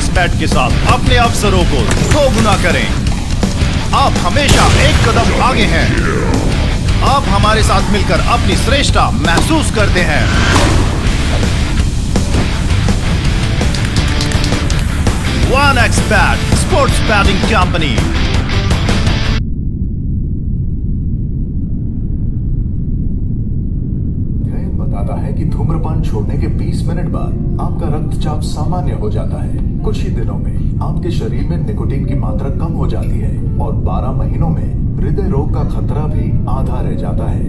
Expat के साथ अपने अवसरों को दोगुना करें। आप हमेशा एक कदम आगे हैं। आप हमारे साथ मिलकर अपनी श्रेष्ठता महसूस करते हैं। One expat sports batting company. बताता है कि धूम्रपान छोड़ने के 20 मिनट बाद आपका रक्तचाप सामान्य हो जाता है। कुछ ही दिनों में आपके शरीर में निकोटीन की मात्रा कम हो जाती है और 12 महीनों में हृदय रोग का खतरा भी आधा रह जाता है।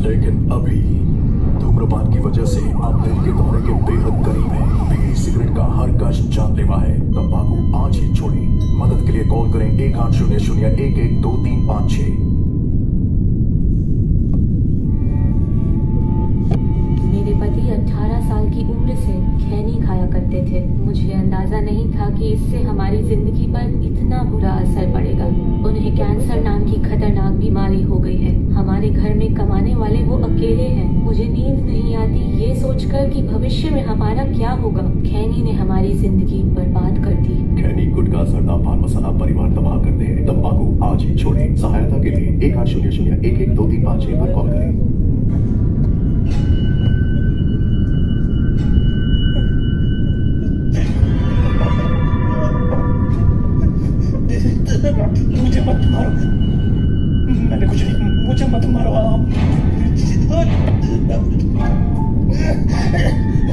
लेकिन अभी धूम्रपान की वजह से आप दिल के दौरे के बेहद करीब हैं। बीड़ी सिगरेट का हर कष्ट जानलेवा है। तंबाकू आज ही छोड़ें। मदद के लिए कॉल करें 1800-112356। मेरे पति 18 साल की उम्र से खैनी खाया करते थे। मुझे अंदाजा नहीं था कि इससे हमारी जिंदगी पर इतना बुरा असर पड़ेगा। उन्हें कैंसर नाम की खतरनाक बीमारी हो गई है। हमारे घर में कमाने वाले वो अकेले हैं। मुझे नींद नहीं आती ये सोचकर कि भविष्य में हमारा क्या होगा। खैनी ने हमारी जिंदगी बर्बाद कर दी। खैनी, गुटखा, जर्दा, पान मसाला परिवार तबाह करते हैं। तंबाकू आज ही छोड़ें। सहायता के लिए 1800-112356 पर कॉल करें। मुझे मत मारो। मैंने कुछ नहीं, मुझे मत मारो आप।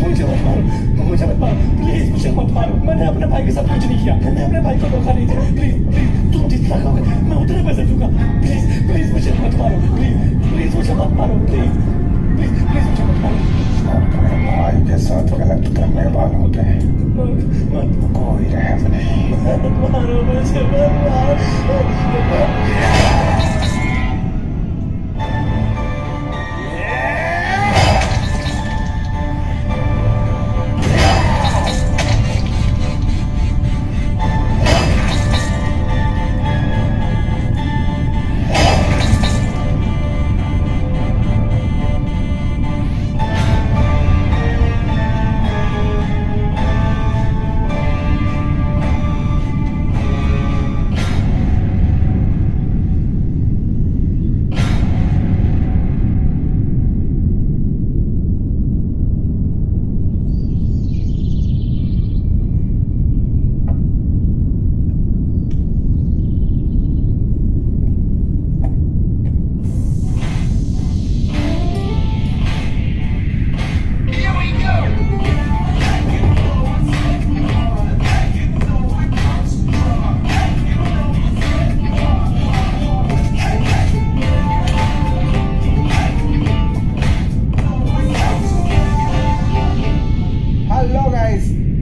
मुझे मत मारो प्लीज, मुझे मत मारो। मैंने अपने भाई के साथ कुछ नहीं किया। मैंने अपने भाई को धोखा नहीं दिया। प्लीज प्लीज, तुम जितना कहोगे मैं उतने पैसे दूंगा। प्लीज प्लीज मुझे मत मारो। प्लीज प्लीज मुझे मत मारो। प्लीज प्लीज प्लीज मुझे मत मारो। भाई के साथ गलत करने वालों होते हैं, कोई रहम नहीं। मारो मुझे मत मारो।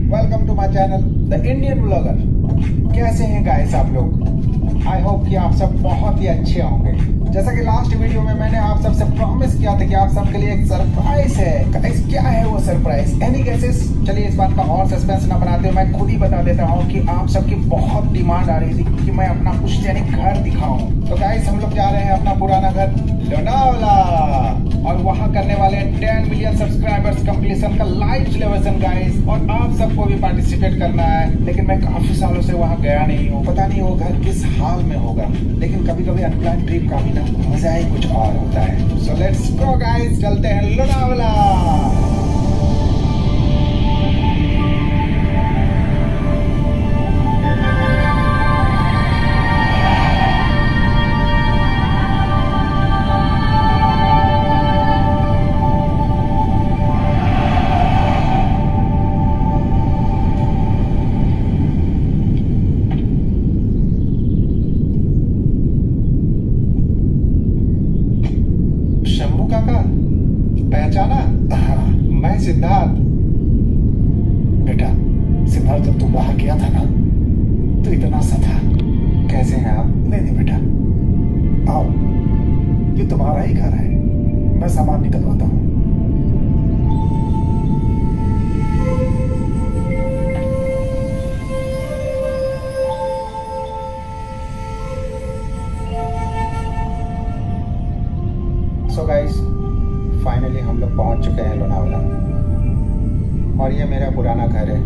Welcome to my channel the Indian vlogger. कैसे हैं गाइस आप लोग? आई होप कि आप सब बहुत ही अच्छे होंगे। जैसा कि लास्ट वीडियो में मैंने आप सबसे प्रॉमिस किया था कि आप सबके लिए एक सरप्राइज है। गाइस क्या है वो सरप्राइज? Any guesses? चलिए इस बात का और सस्पेंस ना बनाते हुए मैं खुद ही बता देता हूँ कि आप सबकी बहुत डिमांड आ रही थी कि मैं अपना पुश्तैनी घर दिखाऊं। तो गाइस हम लोग जा रहे हैं अपना पुराना घर लोनावला और वहाँ करने वाले 10 मिलियन सब्सक्राइबर्स कंप्लीशन का लाइव सेलिब्रेशन गाइस। और आप सबको भी पार्टिसिपेट करना है। लेकिन मैं काफी सालों से वहाँ गया नहीं हूँ, पता नहीं वो घर किस हाल में होगा। लेकिन कभी कभी अनप्लान ट्रिप का भी ना मजा ही कुछ और होता है। सो लेट्स गो गाइस, चलते हैं लोनावला। शंभू काका पहचाना? मैं सिद्धार्थ। बेटा सिद्धार्थ, जब तू बाहर गया था ना तो इतना सा था। कैसे हैं आप? नहीं बेटा, आओ, ये तुम्हारा ही घर है। मैं सामान निकलवाता हूँ। सो गाइस फाइनली हम लोग पहुंच चुके हैं लोनावला और ये मेरा पुराना घर है।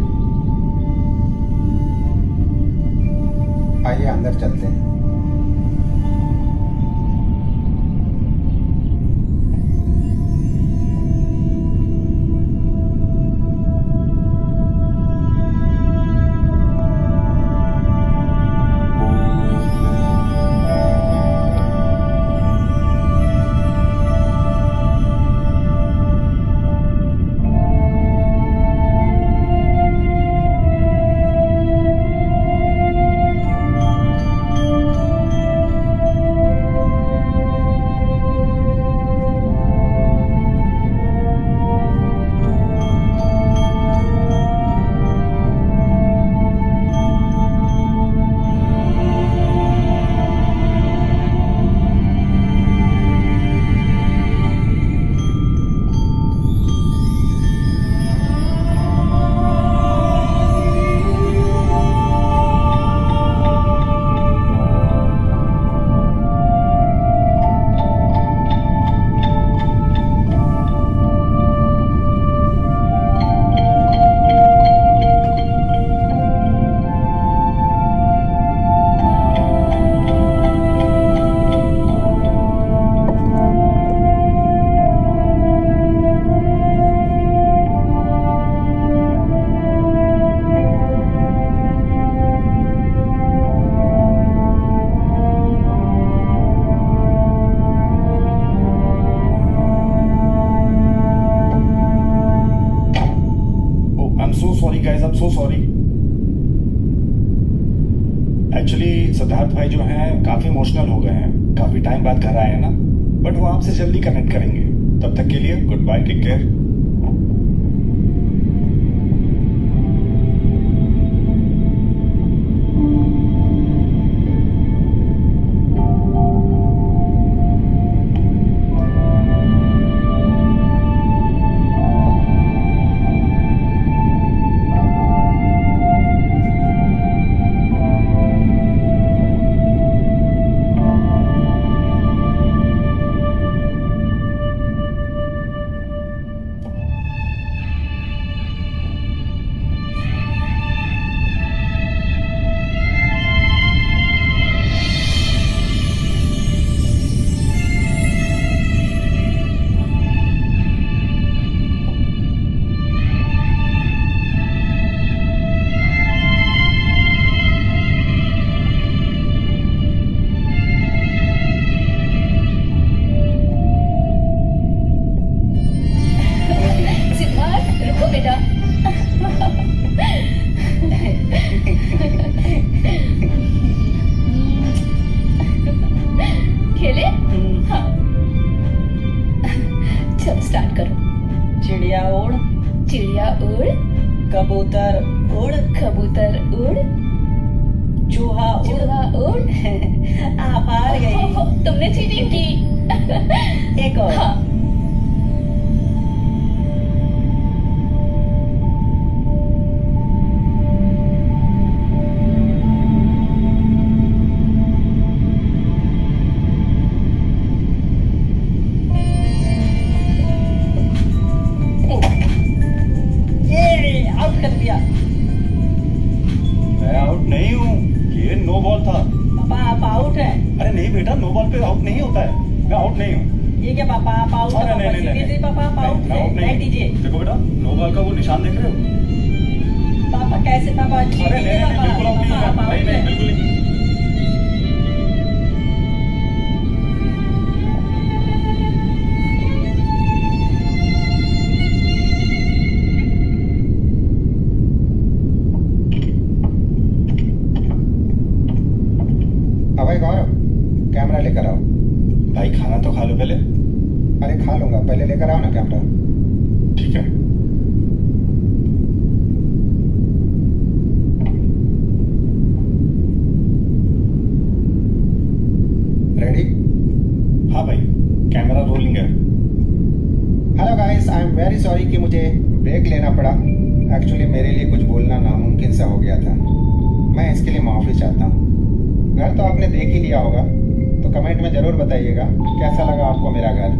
आइए अंदर चलते हैं। So sorry. एक्चुअली सिद्धार्थ भाई जो हैं काफी इमोशनल हो गए हैं, काफी टाइम बाद घर आए हैं ना, बट वो आपसे जल्दी कनेक्ट करेंगे। तब तक के लिए गुड बाय, टेक केयर। कबूतर उड़, कबूतर उड़, चूहा उड़, चूहा उड़। आप हार गई। तुमने चीटिंग की। एक और। हाँ। कर दिया। मैं आउट नहीं हूँ, ये नो बॉल था। पापा आप आउट है। अरे नहीं बेटा, नो बॉल पे आउट नहीं होता है। मैं आउट नहीं हूँ। ये क्या पापा आप आउट है? नहीं पापा आप आउट है। बैठ दीजिए। देखो बेटा, नो बॉल का वो निशान देख रहे हो? पापा कैसे पापा? अरे नहीं बिल्कुल आउट नहीं है। नहीं बिल्कुल नहीं। कैमरा लेकर आओ। भाई खाना तो खा लो पहले। अरे खा लूंगा, पहले लेकर आओ ना कैमरा। ठीक है। रेडी? हाँ भाई, कैमरा रोलिंग है। Hello guys, I am very sorry कि मुझे ब्रेक लेना पड़ा। एक्चुअली मेरे लिए कुछ बोलना नामुमकिन सा हो गया था। मैं इसके लिए माफ़ी चाहता हूँ। घर तो आपने देख ही लिया होगा, तो कमेंट में ज़रूर बताइएगा कैसा लगा आपको मेरा घर।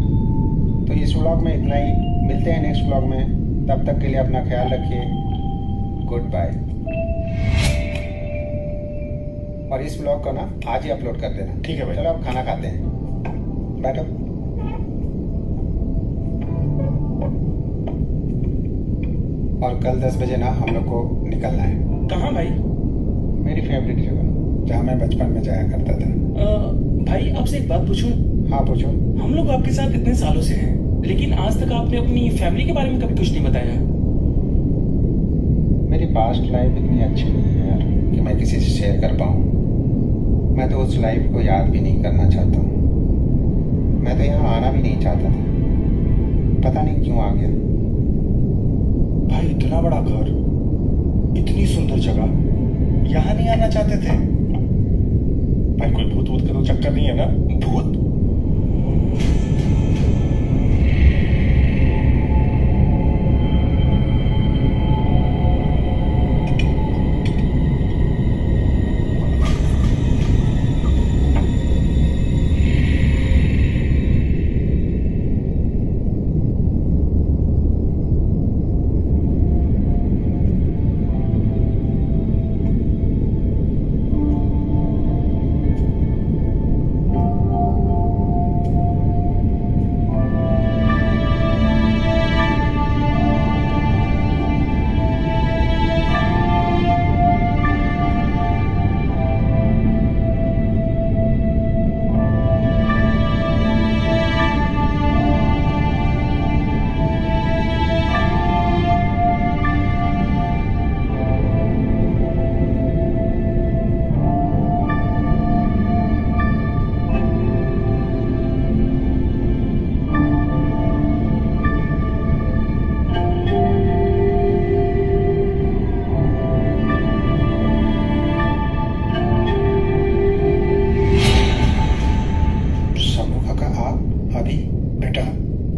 तो इस व्लॉग में इतना ही, मिलते हैं नेक्स्ट व्लॉग में। तब तक के लिए अपना ख्याल रखिए। Goodbye. और इस ब्लॉग को ना आज ही अपलोड कर देना। ठीक है भाई। चलो अब खाना खाते हैं, बैठो। और कल 10 बजे ना हम लोग को निकलना है। कहाँ भाई? मेरी फेवरेट जगह जहाँ मैं बचपन में जाया करता था। भाई आपसे एक बात पूछूं? हाँ पूछो। हम लोग आपके साथ इतने सालों से हैं, लेकिन आज तक आपने अपनी फैमिली के बारे में कभी कुछ नहीं बताया। मेरी पास्ट लाइफ इतनी अच्छी नहीं है यार कि मैं किसी से शेयर कर पाऊँ। मैं तो उस लाइफ को याद भी नहीं करना चाहता हूँ। मैं तो यहाँ आना भी नहीं चाहता था, पता नहीं क्यों आ गया। भाई इतना बड़ा घर, इतनी सुंदर जगह, यहाँ नहीं आना चाहते थे? भाई कोई भूत वूत का तो चक्कर नहीं है ना? भूत?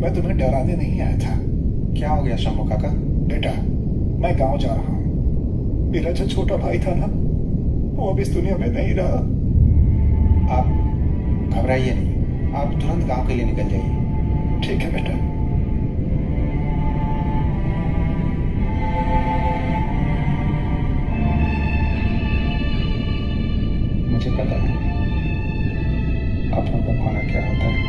मैं तुम्हें डराने नहीं आया था। क्या हो गया शंभू काका? बेटा, मैं गांव जा रहा हूँ। मेरा जो छोटा भाई था ना, वो अब इस दुनिया में नहीं रहा। आप घबराइए नहीं, आप तुरंत गांव के लिए निकल जाइए। ठीक है बेटा। मुझे पता है अपनों का खोना क्या होता है।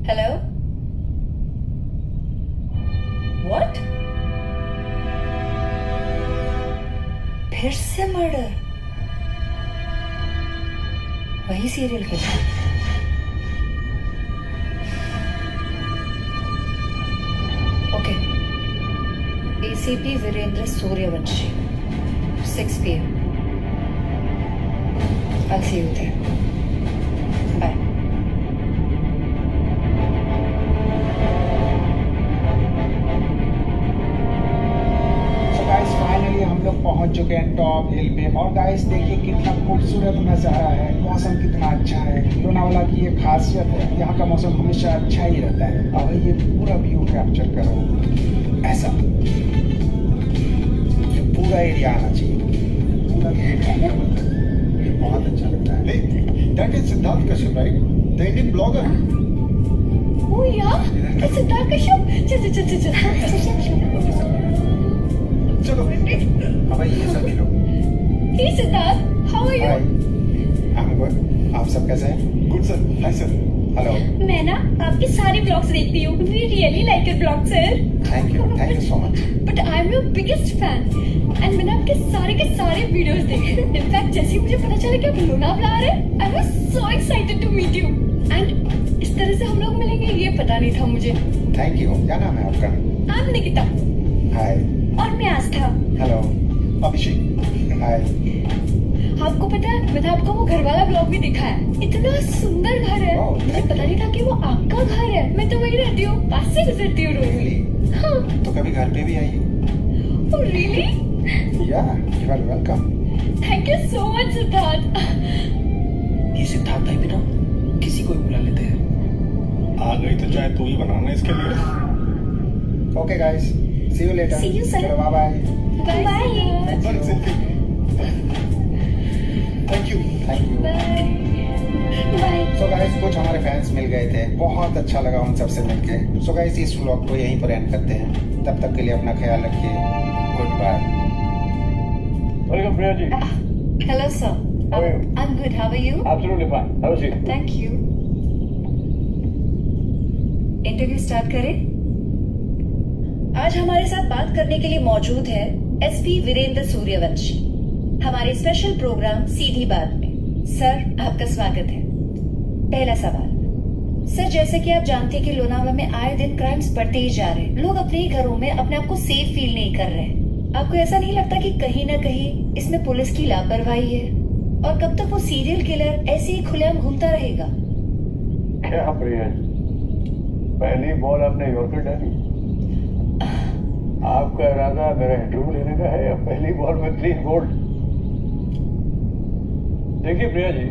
Hello? What? फिर से मर्डर? वही serial killer? Okay. ACP Virendra Suryavanshi, 6 PM. I'll see you there. Bye. Finally हम लोग पहुंच चुके हैं टॉप हिल पे। और गाइस देखिए कितना खूबसूरत नज़ारा है, मौसम कितना अच्छा है। लोनावाला की ये खासियत है, यहाँ का मौसम हमेशा अच्छा ही रहता है। अब ये पूरा व्यू कैप्चर करो, ऐसा ये पूरा एरिया आना चाहिए, पूरा एरिया बहुत अच्छा लगता है। That is Siddharth Kashyap, right? The Indian blogger. Oh yeah, it's Siddharth Kashyap. चलो। अब ये सभी लोग। Hey Siddharth, how are you? I'm good. आप सब कैसे हैं? Good sir. Hi sir. Hello. मैं ना आपके सारे ब्लॉग्स देखती हूँ। We really like your blog, sir. Thank you so much. But I'm your biggest fan. And मैंने आपके सारे के सारे वीडियोस देखे। In fact, जैसे ही मुझे पता चला कि आप लोनावला आ रहे हैं, I was so excited to meet you. And इस तरह से हम लोग मिलेंगे ये पता नहीं था मुझे। Thank you. क्या नाम है आपका? I'm निकिता। हाय। और मैं आस्था। हेलो। अभिषेक। हाय। आपको पता है मैंने आपका वो घर वाला ब्लॉग भी देखा है। इतना सुंदर घर है, Oh, मुझे thank पता you. नहीं था कि वो आपका घर है। मैं तो वही रहती हूँ, पास से गुजरती हूँ रोज। Really? हाँ। तो कभी घर पे भी आइए। Oh really? Yeah, you are welcome. Thank you so much Siddharth. ये सिद्धार्थ भाई बिना किसी को भी बुला लेते हैं। आ गई तो चाहे तू ही बनाना इसके लिए। Okay guys, see you later. See you, sir. चलो bye bye. Bye. Thank you. Thank you. Bye. So guys, कुछ हमारे फैंस मिल गए थे, बहुत अच्छा लगा उन सबसे मिलके। So guys, इस व्लॉग को यहीं पर एंड करते हैं। तब तक के लिए अपना ख्याल रखिए। Goodbye. Welcome Priya ji. Hello sir. How are you? I'm good. How are you? Absolutely fine. Have a seat. Thank you. Interview start करें? आज हमारे साथ बात करने के लिए मौजूद है एसपी वीरेंद्र सूर्यवंशी हमारे स्पेशल प्रोग्राम सीधी बात में। सर, आपका स्वागत है। पहला सवाल सर, जैसे कि आप जानते हैं कि लोनावला में आए दिन क्राइम्स बढ़ते ही जा रहे हैं। लोग अपने ही घरों में अपने आप को सेफ फील नहीं कर रहे हैं। आपको ऐसा नहीं लगता कि कहीं ना कहीं इसमें पुलिस की लापरवाही है? और कब तक वो सीरियल किलर ऐसे ही खुलेआम घूमता रहेगा? क्या प्रिया जी, पहली बॉल आपने यॉर्कर डाली। आपका इरादा मेरा इंटरव्यू लेने का है या पहली बॉल में क्लीन बोल्ड? देखिए प्रिया जी,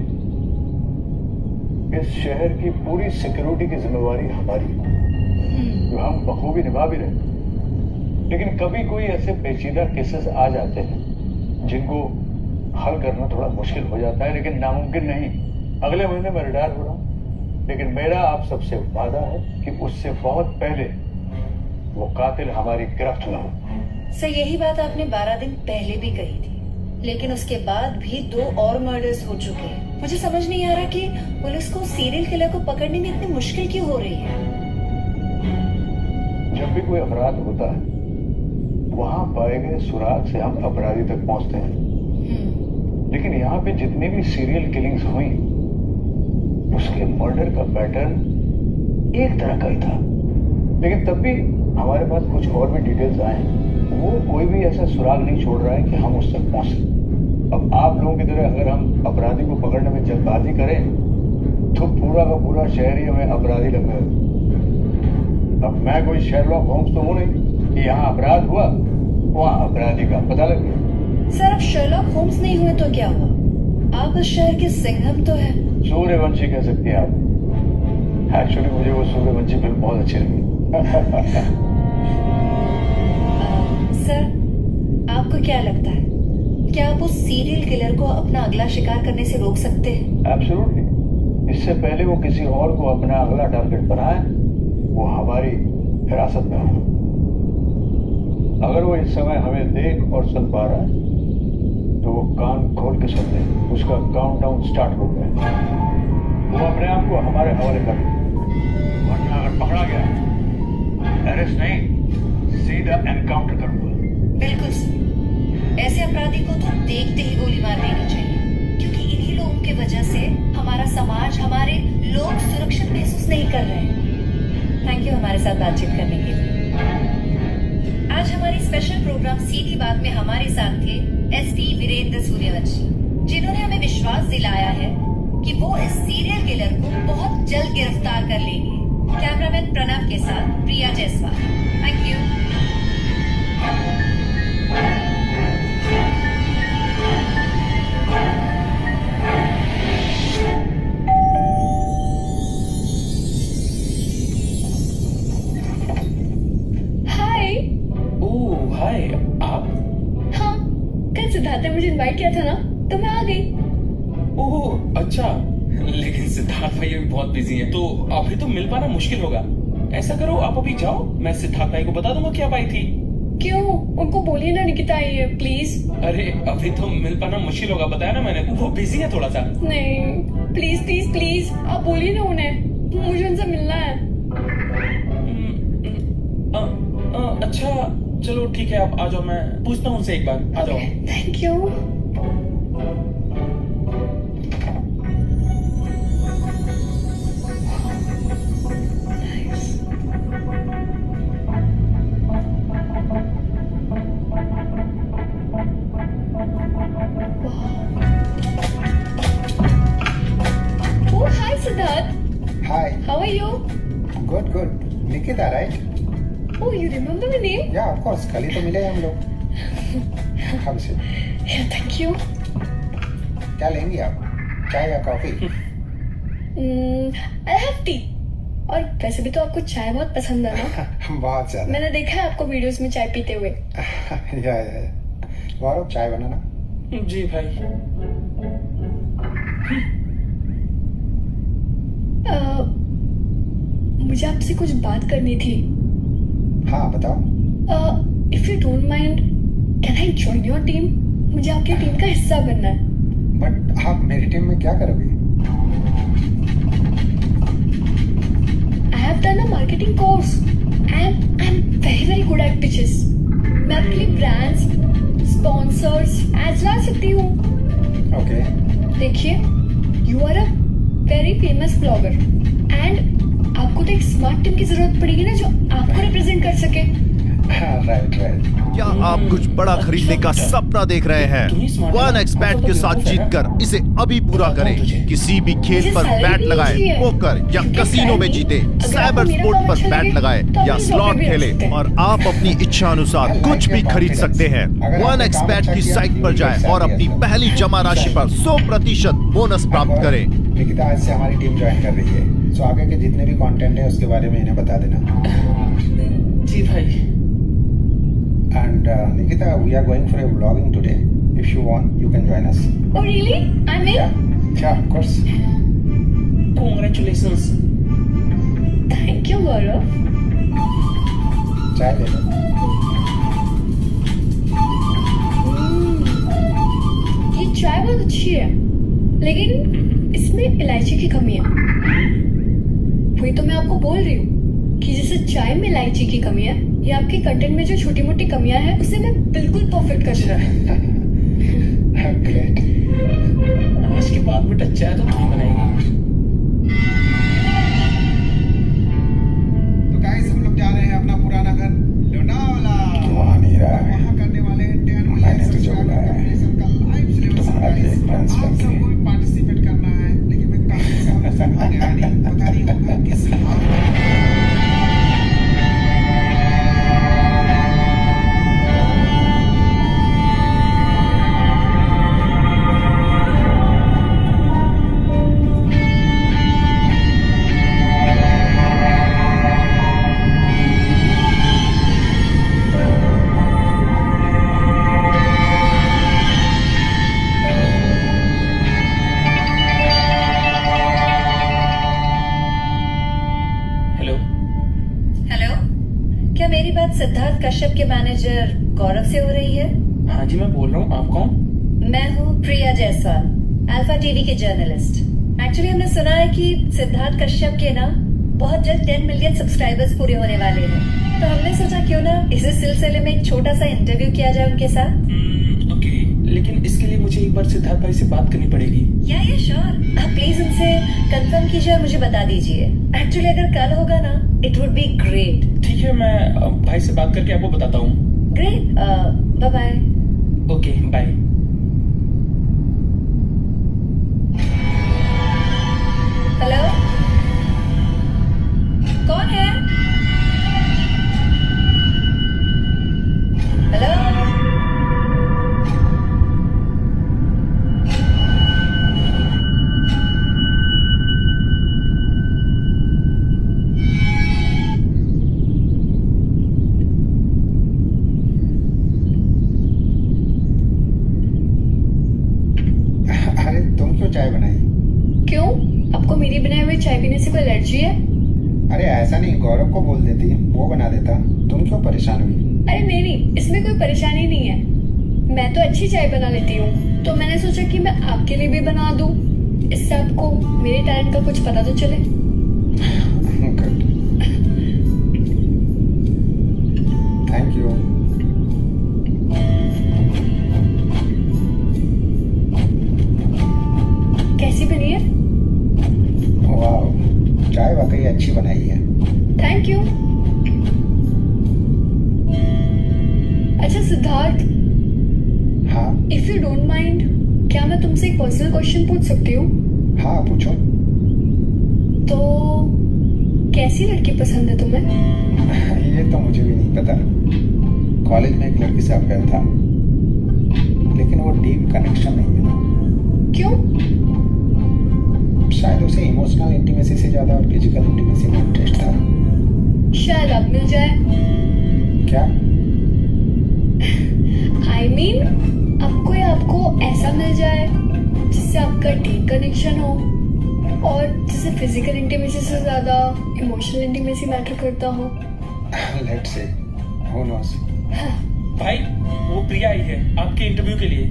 इस शहर की पूरी सिक्योरिटी की जिम्मेवारी हमारी है, जो हम बखूबी निभा भी रहे हैं। लेकिन कभी कोई ऐसे पेचीदा केसेस आ जाते हैं जिनको हल करना थोड़ा मुश्किल हो जाता है, लेकिन नामुमकिन नहीं। अगले महीने में रिटायर हो रहा हूं, लेकिन मेरा आप सबसे वादा है कि उससे बहुत पहले वो कातिल हमारी गिरफ्त में हो। सर, यही बात आपने 12 दिन पहले भी कही थी, लेकिन उसके बाद भी 2 और मर्डर्स हो चुके हैं। मुझे समझ नहीं आ रहा कि पुलिस को सीरियल किलर को पकड़ने में इतनी मुश्किल क्यों हो रही है। जब भी कोई अपराध होता है, वहां पाए गए सुराग से हम अपराधी तक पहुंचते हैं। लेकिन यहाँ पे जितनी भी सीरियल किलिंग्स हुई, उसके मर्डर का पैटर्न एक तरह का ही था। लेकिन तब भी हमारे पास कुछ और भी डिटेल्स आए हैं। वो कोई भी ऐसा सुराग नहीं छोड़ रहा है कि हम उस तक पहुंच सकें। अब आप लोगों की तरह अगर हम अपराधी को पकड़ने में जल्दबाजी करें तो पूरा का पूरा शहर ही हमें अपराधी लगेगा। अब मैं कोई शेरलॉक होम्स तो हूं नहीं कि यहाँ अपराध हुआ वहाँ अपराधी का पता लग गया। सर, आप शर्लॉक होम्स नहीं हुए तो क्या हुआ? आप इस शहर के सिंघम तो है। सूर्यवंशी कह सकती हैं आप। एक्चुअली मुझे वो सूर्यवंशी फिल्म बहुत अच्छी लगी। सर, आपको क्या लगता है, क्या आप उस सीरियल किलर को अपना अगला शिकार करने से रोक सकते हैं? एब्सोल्युटली। इससे पहले वो किसी और को अपना अगला टारगेट बनाए, वो हमारी हिरासत में हो। अगर वो इस समय हमें देख और सुन पा रहा है तो वो कान खोल के सुन ले। उसका काउंटडाउन स्टार्ट हो गया। वो अपने आप को हमारे हवाले कर दे, वरना अगर पकड़ा गया अरेस्ट नहीं, सीधा एनकाउंटर करूंगा। बिल्कुल सर, ऐसे अपराधी को तो देखते ही गोली मार देनी चाहिए, क्योंकि इन्हीं लोगों की वजह से हमारा समाज, हमारे लोग सुरक्षित महसूस नहीं कर रहे हैं। थैंक यू हमारे साथ बातचीत करने के लिए। आज हमारी स्पेशल प्रोग्राम सीधी बात में हमारे साथ थे एसपी वीरेंद्र सूर्यवंशी, जिन्होंने हमें विश्वास दिलाया है कि वो इस सीरियल किलर को बहुत जल्द गिरफ्तार कर लेंगे। कैमरामैन प्रणव के साथ Priya Jaiswal. Thank you. Hi. Oh hi, आप? हाँ, कल सिद्धार्थ ने मुझे इनवाइट किया था ना, तो मैं आ गई। ओह अच्छा, लेकिन सिद्धार्थ भाई अभी बहुत बिजी हैं, तो अभी तो मिल पाना मुश्किल होगा। ऐसा करो, आप अभी जाओ, मैं सिद्धार्थ भाई को बता दूंगा कि आप आई थी। क्यों? उनको बोलिए ना निकिता आई है, प्लीज। अरे अभी तो मिल पाना मुश्किल होगा, बताया ना मैंने, वो बिजी है थोड़ा सा। नहीं, प्लीज प्लीज प्लीज, आप बोलिए ना उन्हें, मुझे उनसे मिलना है। अच्छा चलो ठीक है, आप आ जाओ, मैं पूछता हूँ उनसे एक बार, आ जाओ। Thank you. Good. Nikita, right? Oh, you remember my name? या ऑफ कोर्स, कल ही तो मिले हम लोग. अब से Yeah, thank you. क्या लेंगी आप? चाय या कॉफी? I have tea. और वैसे भी तो आपको चाय बहुत पसंद है ना? बहुत ज्यादा. मैंने देखा है आपको वीडियोस में चाय पीते हुए. या गौरव, चाय बनाना. जी भाई. मुझे आपसे कुछ बात करनी थी. हाँ बताओ. If you don't mind, can I join your team? मुझे आपकी टीम का हिस्सा बनना है. बट आप मेरी टीम में क्या करोगे? I have done a marketing course and I'm very good at pitches. मैं आपके लिए ब्रांड्स, स्पॉन्सर्स, एड्स ला सकती हूँ. ओके. देखिए, you are a very famous blogger and आपको तो एक स्मार्ट टीम की जरूरत पड़ेगी ना जो आपको रिप्रेजेंट कर सके. राइट. क्या आप कुछ बड़ा खरीदने का सपना देख रहे हैं? वन एक्सपैट के साथ जीतकर इसे अभी पूरा करें. किसी भी खेल पर बैट लगाए, पोकर या कसिनो में जीते, साइबर स्पोर्ट पर बैट लगाए या स्लॉट खेले और आप अपनी इच्छा अनुसार कुछ भी खरीद सकते हैं. वन एक्सपैट की साइट पर जाएं और अपनी पहली जमा राशि पर 100% बोनस प्राप्त करें. निकिता आज से हमारी टीम ज्वाइन कर रही है. सो आगे के जितने भी कंटेंट है उसके बारे में इन्हें बता देना. जी भाई. And Nikita, we are going for a vlogging today. If you want, you can join us. Oh really? I'm in. Yeah, of course. Congratulations. Thank you, Gaurav. चाय ले लो. ये चाय बहुत अच्छी है, लेकिन इसमें इलायची की कमी है. वही तो मैं आपको बोल रही हूँ कि जैसे चाय में इलायची की कमी है, ये आपके कंटेंट में जो छोटी मोटी कमियां हैं उसे मैं बिल्कुल परफेक्ट कर दूंगा. Great. आज के बाद बेटा चाय तो तुम बनाएगी. तो गाइस, हम लोग जा रहे हैं अपना पुराना घर लोनावाला. वहाँ नहीं रहा है. वहाँ करने वाले हैं 10 मिलियन सब्सक्राइबर कंपटीशन का लाइव सिलेबस. आप सबको भी पार्टिसिपेट करना है, लेकिन मैं कहाँ से आने वाली पता नहीं होगा किस सिद्धार्थ कश्यप के मैनेजर गौरव से हो रही है. हाँ जी, मैं बोल रहा हूँ. आप कौन? मैं हूँ प्रिया जायसवाल, अल्फा टीवी के जर्नलिस्ट. एक्चुअली हमने सुना है कि सिद्धार्थ कश्यप के ना बहुत जल्द 10 मिलियन सब्सक्राइबर्स पूरे होने वाले हैं, तो हमने सोचा क्यों ना इस सिलसिले में एक छोटा सा इंटरव्यू किया जाए उनके साथ. ओके, लेकिन इसके लिए मुझे एक बार सिद्धार्थ भाई से बात करनी पड़ेगी. या श्योर. आप प्लीज उनसे कंफर्म कीजिए और मुझे बता दीजिए. एक्चुअली अगर कल होगा ना, इट वुड बी ग्रेट. ठीक है, मैं भाई से बात करके आपको बताता हूँ. Great. Bye bye. Okay, bye. Hello, कौन है? हेलो. चाय बनाई. क्यों? आपको मेरी बनाई हुई चाय पीने से कोई एलर्जी है? अरे ऐसा नहीं, गौरव को बोल देती, वो बना देता. तुम क्यों परेशान हुई? अरे नहीं, इसमें कोई परेशानी नहीं है. मैं तो अच्छी चाय बना लेती हूँ, तो मैंने सोचा कि मैं आपके लिए भी बना दूं. इससे आपको मेरे टैलेंट का कुछ पता तो चले. Good, thank you. कैसी बनी है? वाह, चाय वाकई अच्छी बनाई है. Thank you. अच्छा सिद्धार्थ. हाँ. इफ यू डोंट माइंड, क्या मैं तुमसे एक पर्सनल क्वेश्चन पूछ सकती हूँ? हाँ, पूछो. तो कैसी लड़की पसंद है तुम्हें? ये तो मुझे भी नहीं पता। कॉलेज में एक लड़की से अफेयर था, लेकिन वो डीप कनेक्शन नहीं मिला। क्यों? शायद उसे इमोशनल इंटीमेसी से ज्यादा फिजिकल इंटीमेसी में इंटरेस्ट था। शायद अब मिल जाए। क्या? I mean, अब कोई आपको ऐसा मिल जाए जिससे आपका डीप कनेक्शन हो और जिसे फिजिकल इंटीमेसी से ज्यादा इमोशनल इंटीमेसी मैटर करता हो। Let's see, who knows. भाई वो प्रिया आई है आपके इंटरव्यू के लिए।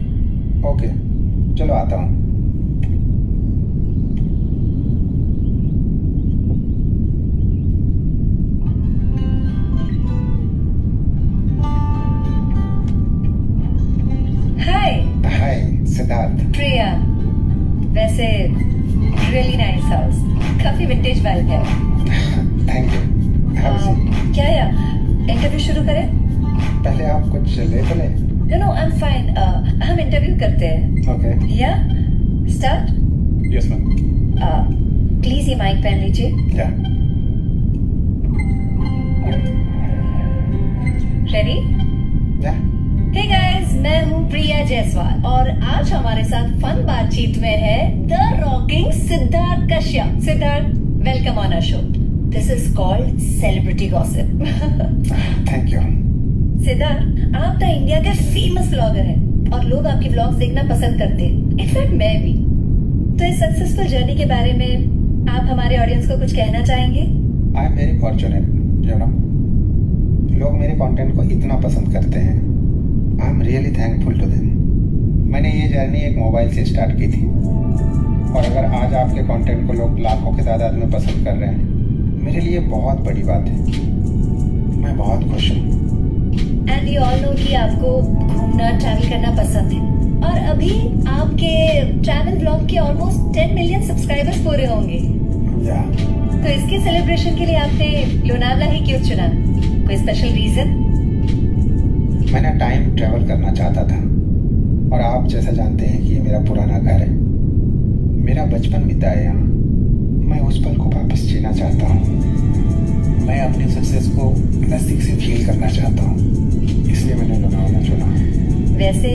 ओके, चलो आता हूँ। हाय हाय सिद्धार्थ। प्रिया, वैसे रियली नाइस हाउस, काफी विंटेज वाइब है। Thank you. Have a seat. क्या यार, इंटरव्यू शुरू करें? पहले आप कुछ ले तो ले। No I am fine. हम इंटरव्यू करते हैं। Okay. Yeah start. Yes ma'am. Please ये माइक पहन लीजिए। या। रेडी? या। हे गाइस, मैं हूँ प्रिया जायसवाल और आज हमारे साथ फन बातचीत में है the rocking Siddharth Kashyap. Siddharth, welcome on our show. This is called celebrity gossip. Thank you. Siddharth, आप तो इंडिया के फेमस ब्लॉगर हैं और लोग आपके ब्लॉग्स देखना पसंद करते हैं, इनफैक्ट मैं भी। तो इस सक्सेसफुल जर्नी के बारे में आप हमारे ऑडियंस को कुछ कहना चाहेंगे? I am very fortunate, you know. लोग मेरे कंटेंट को इतना पसंद करते हैं। I am really thankful to them. मैंने ये जर्नी एक मोबाइल से स्टार्ट की थी और अगर आज आपके कंटेंट को लोग लाखों की तादाद में पसंद कर रहे हैं, मेरे लिए बहुत बड़ी बात है। मैं बहुत खुश हूँ। एंड यू ऑल नो कि आपको घूमना, ट्रैवल करना पसंद है और अभी आपके ट्रैवल ब्लॉग के ऑलमोस्ट 10 मिलियन सब्सक्राइबर्स पूरे होंगे। या। तो इसके सेलिब्रेशन के लिए आपने लोनावला ही क्यों चुना? कोई स्पेशल रीजन? मैंने टाइम ट्रैवल करना चाहता था और आप जैसा जानते हैं कि ये मेरा पुराना घर है। मेरा बचपन बीता है यहाँ। मैं उस पल को वापस जीना चाहता हूँ। मैं अपनी सक्सेस को नजदीक से फील करना चाहता हूँ, इसलिए मैंने लोनावला चुना। वैसे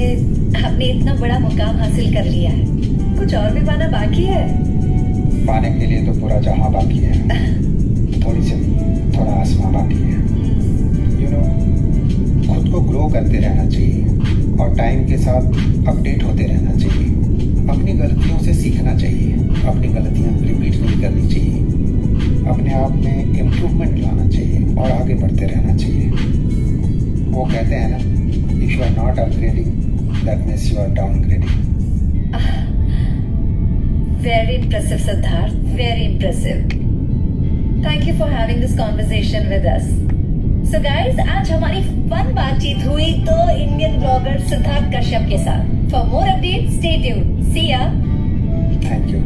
आपने इतना बड़ा मुकाम हासिल कर लिया है, कुछ और भी पाना बाकी है? पाने के लिए तो पूरा जहां बाकी है, थोड़ी सी थोड़ा आसमां बाकी है। यू नो, खुद को ग्रो करते रहना चाहिए और टाइम के साथ अपडेट होते रहना चाहिए। अपनी गलतियों से सीखना चाहिए, अपनी गलतियां रिपीट नहीं करनी चाहिए। अपने आप में इम्प्रूवमेंट लाना चाहिए और आगे बढ़ते रहना चाहिए। वो कहते हैं ना, if you are not upgrading that means you are downgrading. Very impressive, Siddharth. Very impressive. Thank you for having this conversation with us. So guys, आज हमारी फन बातचीत हुई तो इंडियन ब्लॉगर सिद्धार्थ कश्यप के साथ। For more updates, stay tuned. See ya. Thank you.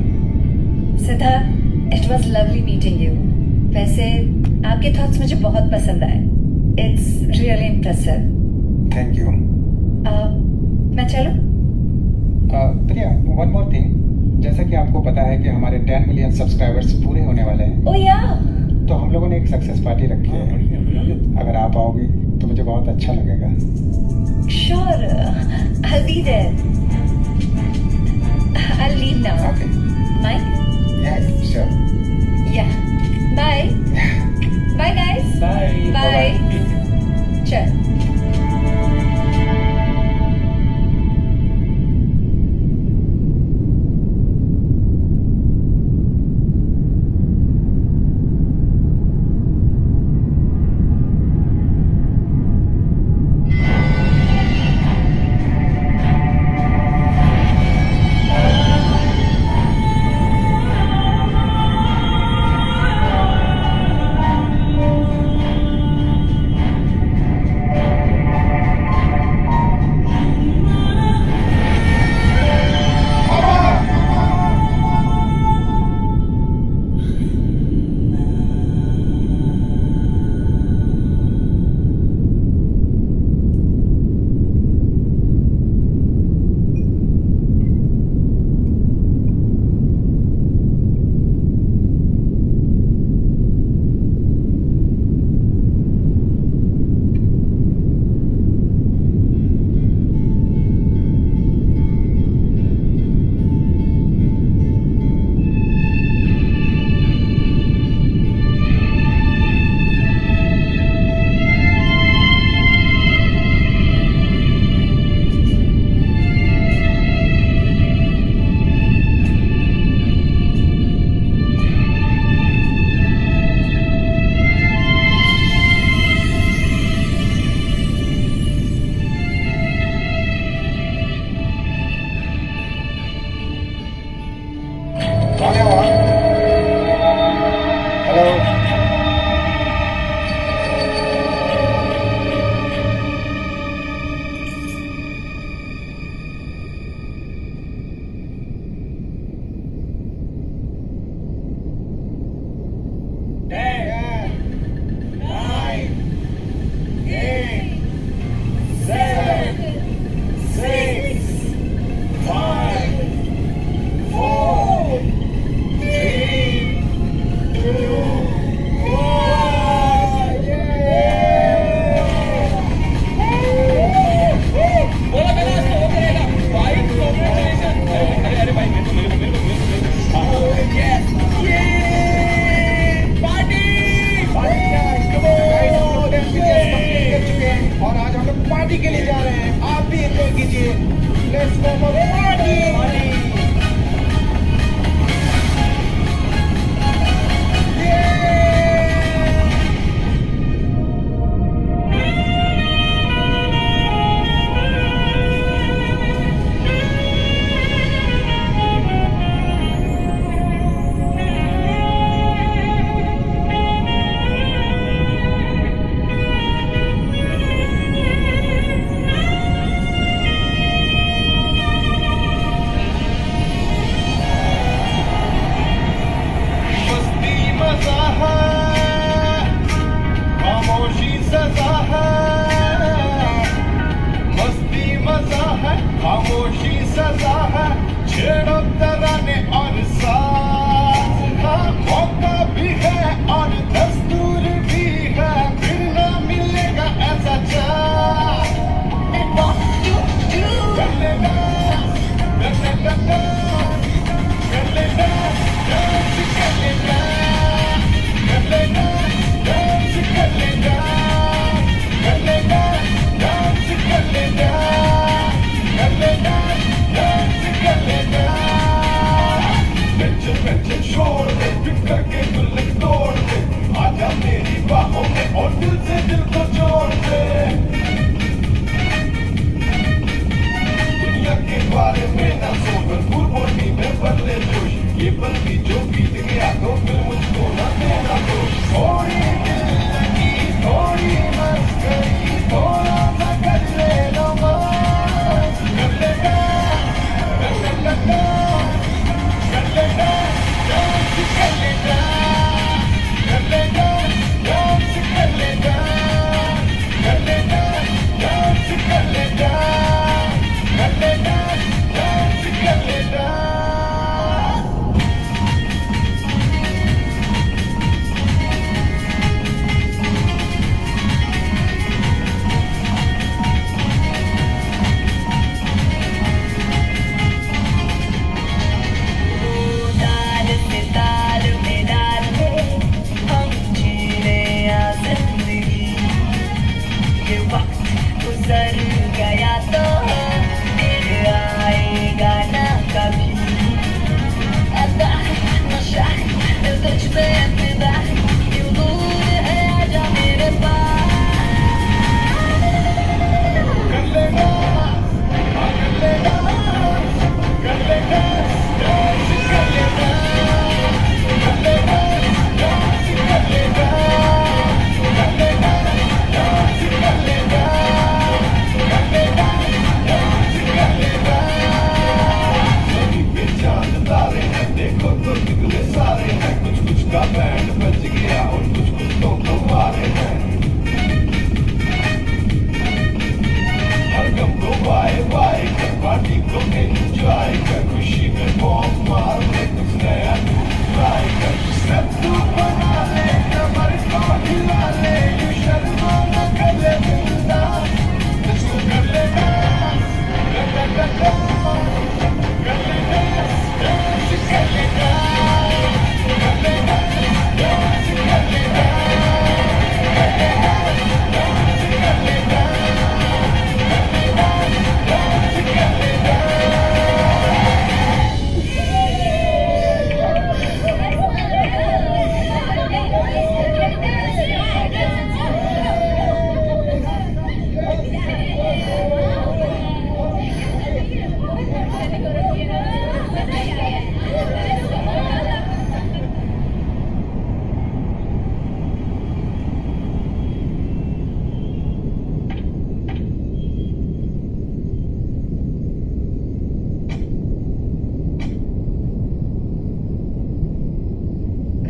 Siddharth, it was lovely meeting you. वैसे आपके thoughts मुझे बहुत पसंद आए। It's really impressive. Thank you. मैं चलूं? प्रिया, वन मोर थिंग। जैसा कि आपको पता है कि हमारे 10 मिलियन सब्सक्राइबर्स पूरे होने वाले हैं, Oh yeah. तो हम लोगों ने एक सक्सेस पार्टी रखी है। अगर आप आओगे तो मुझे बहुत अच्छा लगेगा। Sure. I'll be there. I'll leave now. Okay. Mike? Yeah, sure. Yeah. Bye. Bye guys. बाय। Bye. Sure.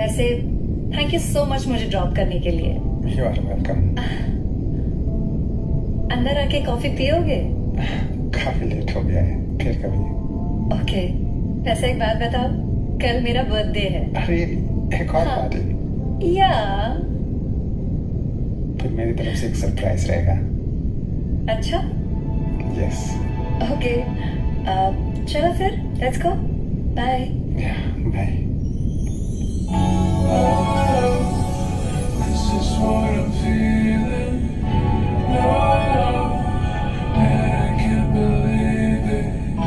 वैसे थैंक यू सो मच मुझे ड्रॉप करने के लिए। You are welcome. अंदर आके कॉफी पियोगे? काफी लेट हो गया है, फिर कभी। ओके, वैसे एक बात बताओ, कल मेरा बर्थडे है। अरे एक और पार्टी? या फिर मेरी तरफ से एक सरप्राइज रहेगा। अच्छा, यस। ओके, चलो फिर let's go. Bye. Bye. This is what I'm feeling. No, and I can't believe it.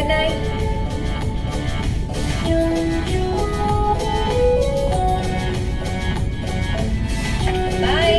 Good night. Bye.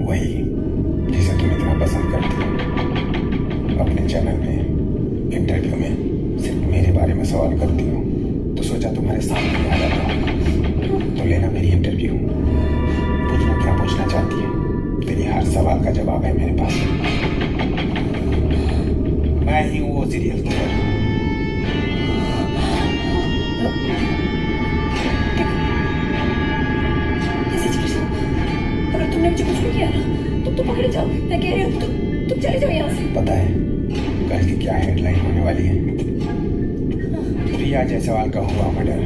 वही जिसे तुम इतना पसंद करती हो। अपने चैनल में इंटरव्यू में सिर्फ मेरे बारे में सवाल करती हो, तो सोचा तुम्हारे सामने आ जाता हूं। तो लेना मेरी इंटरव्यू, पूछना क्या पूछना चाहती है, तेरी हर सवाल का जवाब है मेरे पास। मैं ही हूँ वो सीरियल किलर। अगर तुमने मुझे कुछ भी किया ना तो तुम पकड़े जाओ। मैं कह रही हूँ तुम चले जाओ यहाँ से। पता है कल की क्या हेडलाइन होने वाली है? प्रिया जायसवाल का हुआ मर्डर,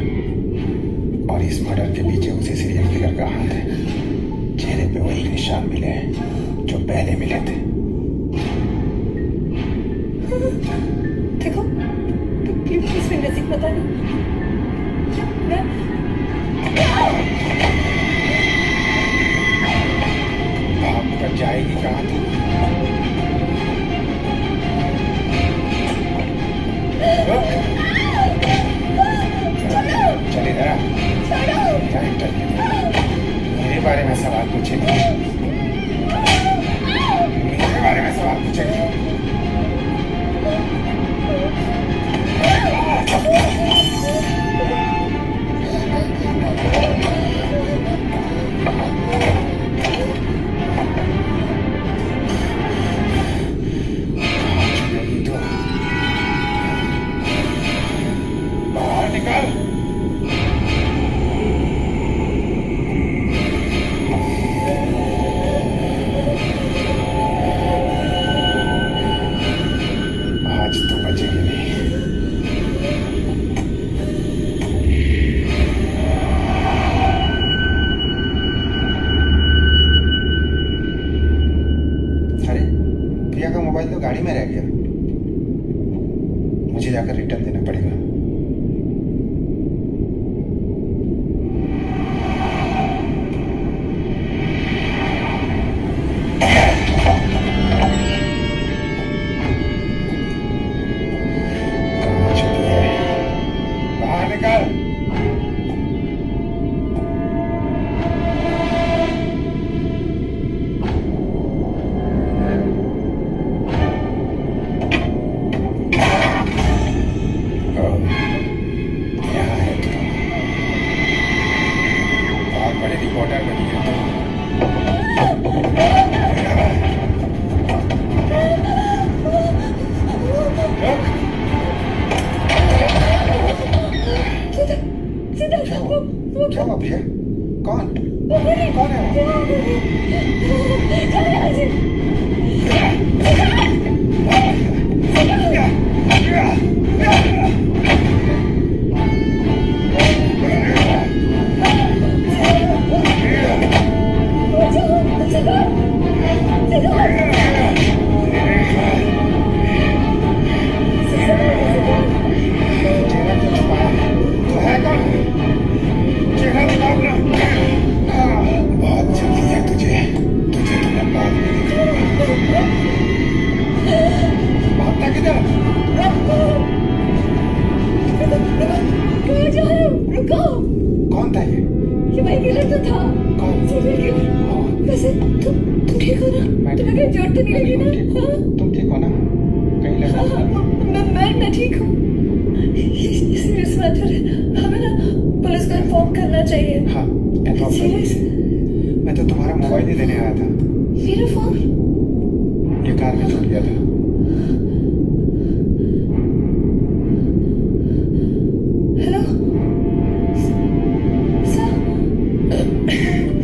और इस मर्डर के पीछे उसी सीरियल किलर का हाथ है। चेहरे पे वही निशान मिले हैं जो पहले मिले थे। देखो प्लीज मेरे नजदीक पता नहीं। भाग कर जाएगी कहाँ तू? चले जरा, मेरे बारे में सवाल पूछेगी, मेरे बारे में सवाल पूछेगी। बाहर निकल। आज तो बचेगी नहीं। अरे प्रिया का मोबाइल तो गाड़ी में रह गया, मुझे जाकर रिटर्न देना पड़ेगा। बाहर निकाल। यहाँ है तू, बहुत बड़े रिपोर्टर बनी है तू। क्या हुआ प्रिया? कौन कौन है वो? ड्रॉप कर दिया। मैं तो तुम्हारा मोबाइल ही देने आया था, मेरा फोन? ये कार में छूट गया था। Hello sir.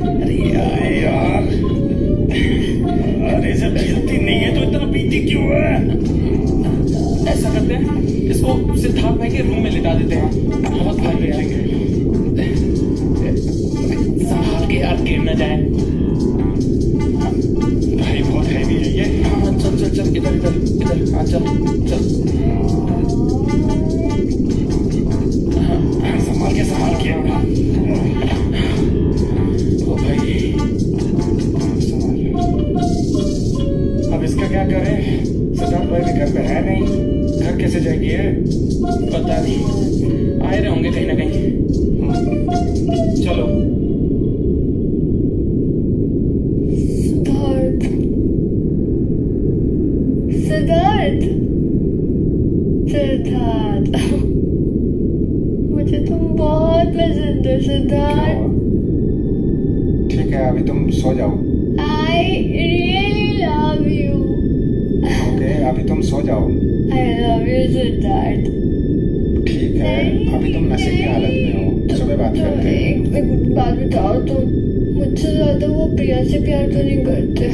अरे यार, अरे जब गिरती नहीं है तो इतना पीती क्यों है? ऐसा करते हैं, इसको सिद्धार्थ भाई के रूम में लिटा देते हैं, बहुत भाग ले आएंगे। संभाल के यार, गिर न जाए। भाई बहुत हैवी है ये। हाँ चल चल चल, इधर इधर इधर, हाँ चल चल। हाँ, संभाल के ओ भाई, अब इसका क्या करें? सिद्धार्थ भाई भी घर पे है नहीं, घर कैसे जाएगी ये? पता नहीं, आए रहे होंगे कहीं ना कहीं। चलो। सिद्धार्थ, सिद्धार्थ, सिद्धार्थ, मुझे तुम बहुत पसंद हो सिद्धार्थ। ठीक है, अभी तुम सो जाओ। I really love you. Okay, अभी तुम सो जाओ। I love you Siddharth. ठीक है, अभी तुम नशे की हालत में हो, सुबह बात करते हैं। एक बात बताओ, तो मुझसे ज्यादा वो प्रिया से प्यार तो नहीं करते?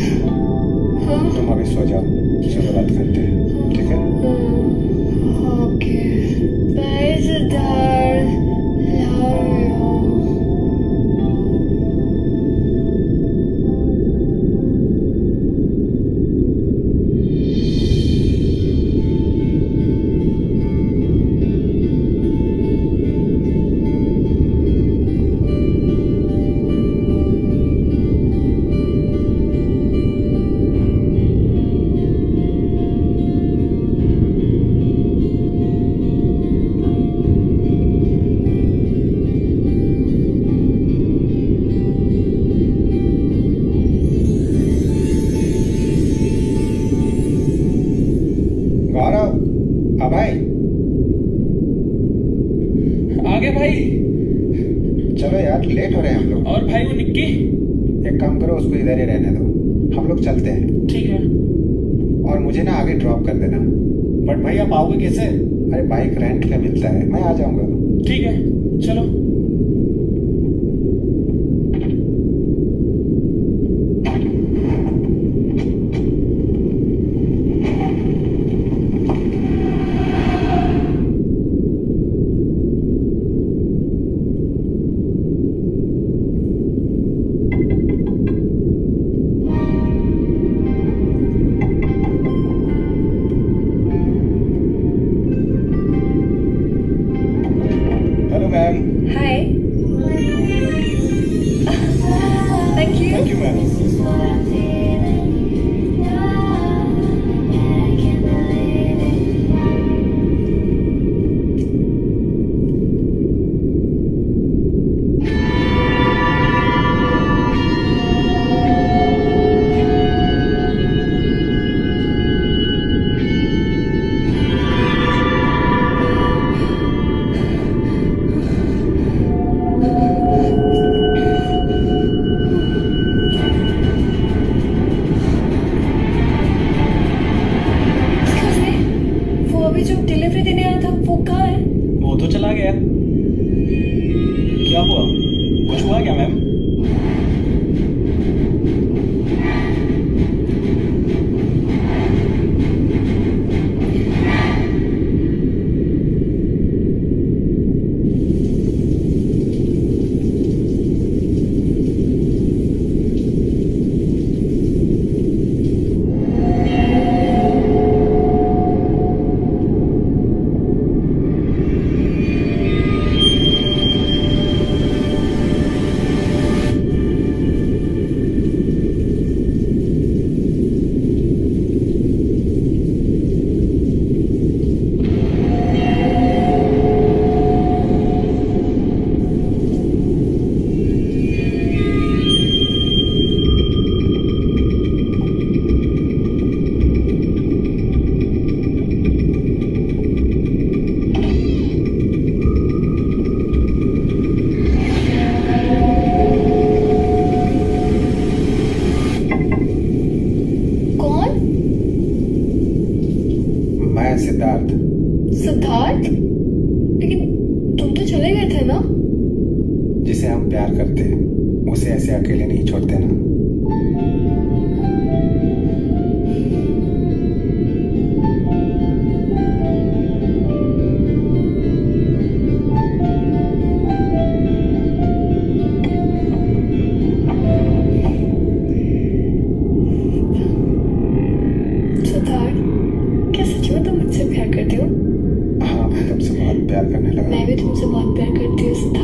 हाँ? तुम अभी सो जाओ, सुबह बात करते हैं, ठीक है? Okay, bye Siddharth, love you. Gaurav, Abhay, आ गए भाई। चलो यार, लेट हो रहे हैं हम लोग। और भाई वो निक्की? एक काम करो, उसको इधर ही रहने दो, हम लोग चलते हैं। ठीक है। और मुझे ना आगे ड्रॉप कर देना। बट भाई आप आओगे कैसे? अरे बाइक रेंट पे मिलता है, मैं आ जाऊंगा। ठीक है, चलो। Hello ma'am. Hi. Thank you. Thank you ma'am. Excuse me, वो अभी जो डिलीवरी देने आया था वो कहाँ है? वो तो चला गया। क्या हुआ? कुछ हुआ क्या मैम? लेकिन तुम तो चले गए थे ना? जिसे हम प्यार करते हैं उसे ऐसे अकेले नहीं छोड़ते ना। सिद्धार्थ, क्या सच में तुम मुझसे प्यार करते हो? हाँ, मैं तुमसे बहुत प्यार करने लगा। मैं भी तुमसे बहुत प्यार करती हूँ सिद्धार्थ।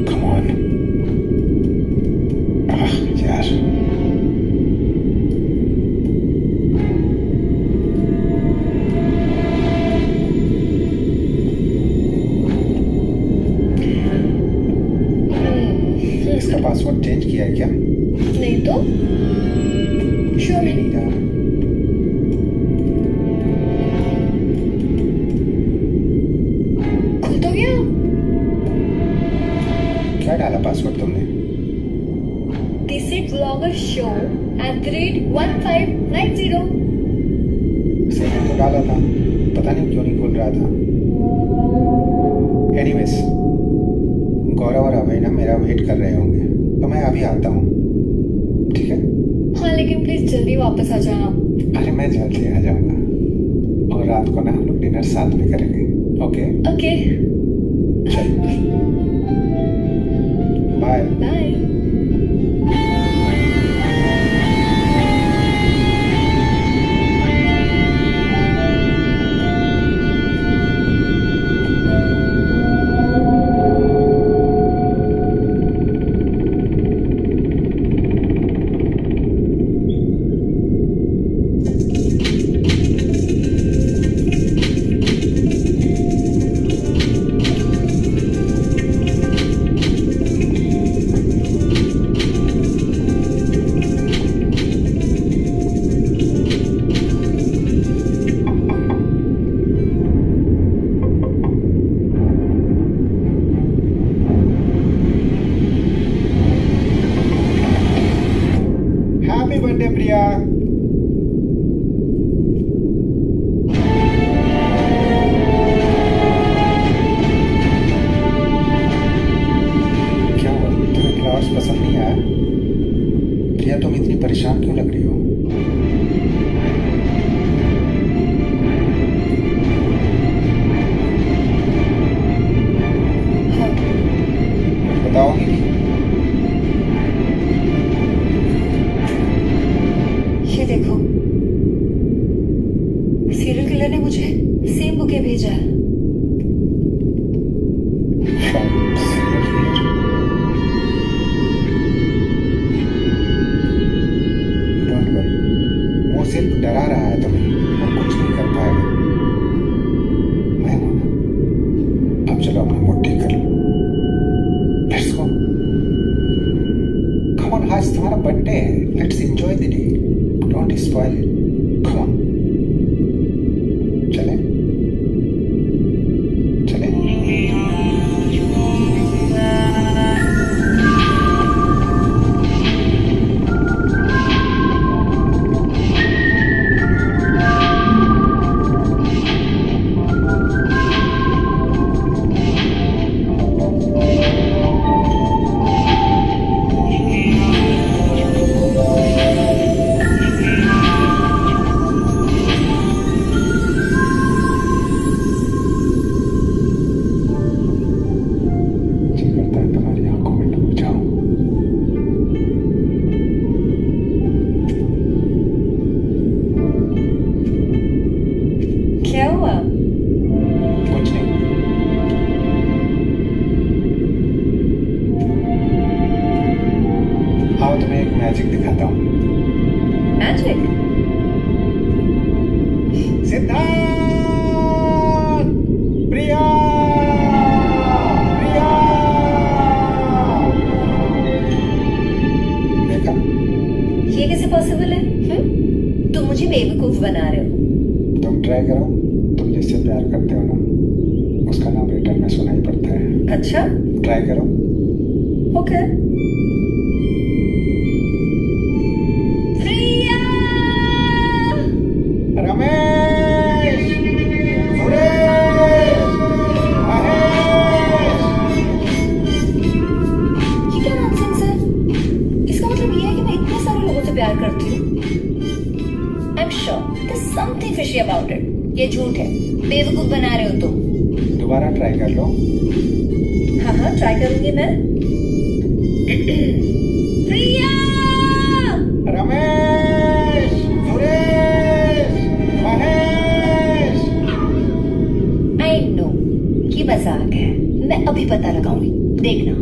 Come on. यार। इसका पासवर्ड चेंज किया है क्या? नहीं तो श्योर नहीं था। खुल तो गया। क्या डाला पासवर्ड तुमने? This vlogger show @1590। सेकंड तो डाला था, पता नहीं क्यों नहीं खुल रहा था। एनीवेज, गौरव और अभय ना मेरा वेट कर रहे होंगे, तो मैं अभी आता हूँ, ठीक है? हाँ लेकिन प्लीज जल्दी वापस आ जाना। अरे मैं जल्दी आ जाऊंगा, और रात को ना हम लोग डिनर साथ में करेंगे। ओके? ओके, चलो, बाय। बाय। हैप्पी बर्थडे प्रिया। क्या हुआ, तुम्हें फ्लावर्स पसंद नहीं आया? प्रिया, तुम इतनी परेशान क्यों लग रही हो? बताओगी नहीं? ये देखो, सीरियल किलर ने मुझे सेम बुके भेजा है। डोंट वरी, वो सिर्फ डरा रहा है तुम्हें, वो कुछ नहीं कर पाएगा। मैं हूं ना। अब चलो अपना मूड ठीक कर लो। Let's go. कम ऑन, आज तुम्हारा बर्थडे है, let's enjoy the day, don't spoil it. Come on, चले चले। जिससे प्यार करते हो ना, उसका नाम रिटर्न में सुनाई पड़ता है। अच्छा, ट्राई करो। ओके। प्रिया, रमेश, सुरेश, महेश। ये क्या नॉनसेंस है? इसका मतलब ये है कि मैं इतने सारे लोगों से प्यार करती हूँ। I am sure there's something fishy about it. ये झूठ है, बेवकूफ बना रहे हो तुम। दोबारा ट्राई कर लो। हाँ हाँ, ट्राई करूंगी मैं। प्रिया, रमेश, सुरेश, महेश। आई नो ये मजाक है, मैं अभी पता लगाऊंगी, देखना।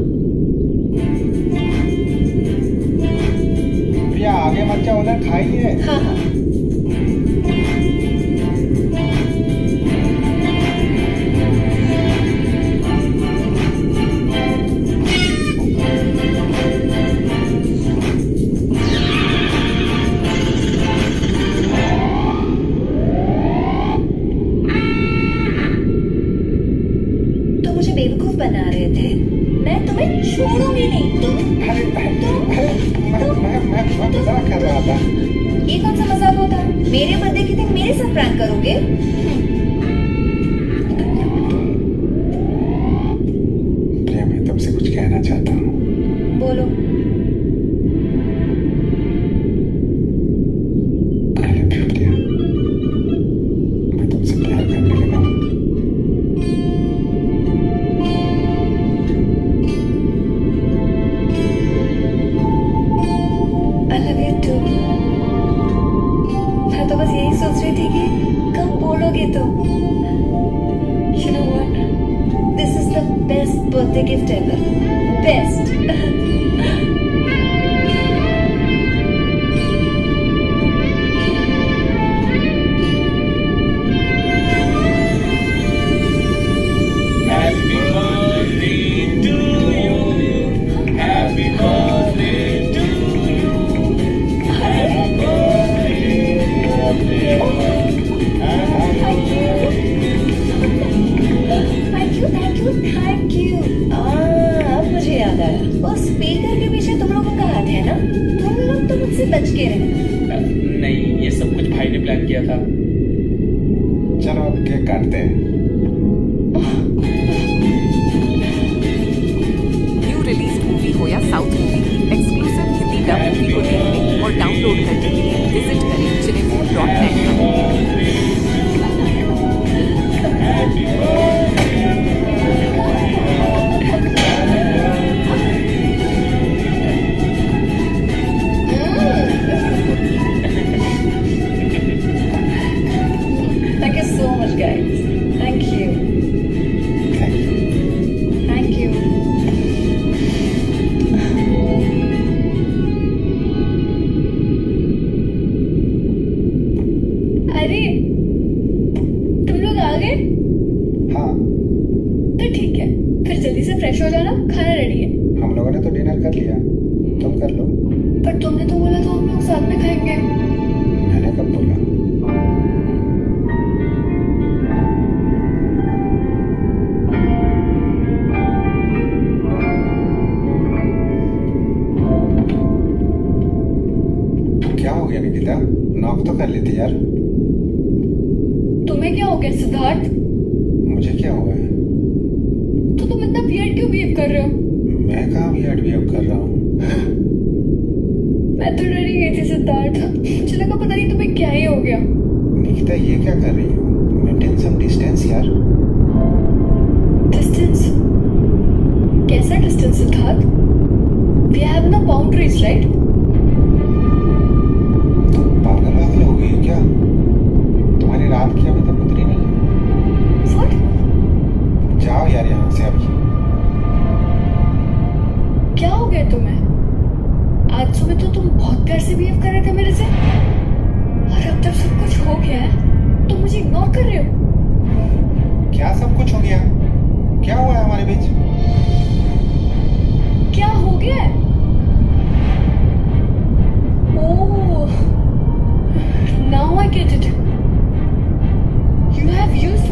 प्रिया आगे मत जाओ, उधर खाई है। हाँ हाँ। तो मुझे बेवकूफ बना रहे थे, मैं तुम्हें छोड़ूंगी नहीं। तुम अरे मैं मजाक कर रहा था। ये कौन सा मजाक होता है? मेरे बर्थडे के दिन मेरे साथ प्रैंक करोगे? प्रिया मैं तुमसे कुछ कहना चाहता हूँ। बोलो। आई लव यू प्रिया, मैं तुमसे प्यार करने लगा हूँ। I love you too. मैं तो बस यही सोच रही थी कि कब बोलोगे तुम। You know what? This is the best birthday gift ever. Best. Happy birthday to you. Happy birthday to you. Happy birthday. Thank you. अब मुझे याद आया, वो स्पीकर के पीछे तुम लोगों का हाथ है ना? तुम लोग तो मुझसे बच के रहना। नहीं, ये सब कुछ भाई ने प्लान किया था। चलो अब केक काटते हैं। न्यू रिलीज मूवी हो या south movie, exclusive Hindi dub movie को देखने और डाउनलोड करने के लिए विजिट करें cinefood.net पर। Thank you so much, guys. Thank you. Thank you. अरे तुम लोग आ गए? हाँ, तो ठीक है, फिर जल्दी से फ्रेश हो जाना, खाना रेडी है। हम लोगों ने तो डिनर कर लिया, तुम कर लो। पर तुमने तो बोला था हम लोग साथ में खाएंगे। मैंने कब बोला? क्या हो गया निकिता? नॉक तो कर लेती यार। तुम्हें क्या हो गया सिद्धार्थ? मुझे क्या हुआ है? तो तुम इतना वियर्ड क्यों बिहेव कर रहे हो? मैं कहाँ वियर्ड बिहेव कर रहा हूँ? मैं तो डरी गई थी सिद्धार्थ, मुझे लगा पता नहीं तुम्हें क्या ही हो गया। निकिता ये क्या कर रही हो? मेंटेन सम डिस्टेंस यार। डिस्टेंस? कैसा distance Siddharth? We have no boundaries right? तुम पागल वागल हो गई क्या? तुम्हारी रात की अभी तक उतरी नहीं है। व्हाट? जाओ यार यहाँ से अभी। क्या हो गया तुम्हें? आज सुबह तो तुम बहुत प्यार से बिहेव कर रहे थे मेरे से, और अब जब सब कुछ हो गया है तो मुझे इग्नोर कर रहे हो। क्या सब कुछ हो गया? क्या हुआ है हमारे बीच? क्या हो गया है? ओह, now I get it. You have used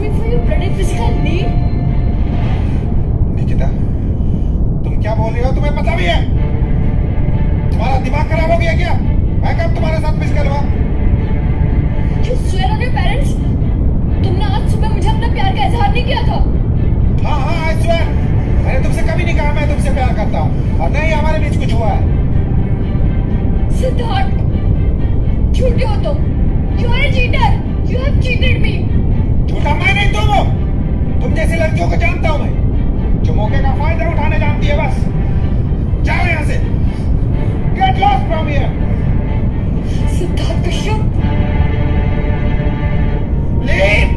physical need. Nikita, तुम क्या बोल रही हो? तुम्हें पता भी है? तुम्हारा दिमाग खराब हो गया क्या? मैं कब तुम्हारे साथ फिजिकल हुआ? You swear on your parents? तुमने आज सुबह मुझे अपना प्यार का इजहार नहीं किया था। हाँ हाँ, I swear। मैंने तुमसे कभी नहीं कहा मैं तुमसे प्यार करता हूँ, और नहीं हमारे बीच कुछ हुआ है। सिद्धार्थ, झूठे हो तुम। You are a cheater. You have cheated me. झूठा मैं नहीं, तुम हो। तुम जैसी लड़कियों को जानता हूँ मैं, जो मौके का फायदा उठाने जानती है। बस जाओ यहाँ से। Get lost from here. Siddharth Kashyap, Leave.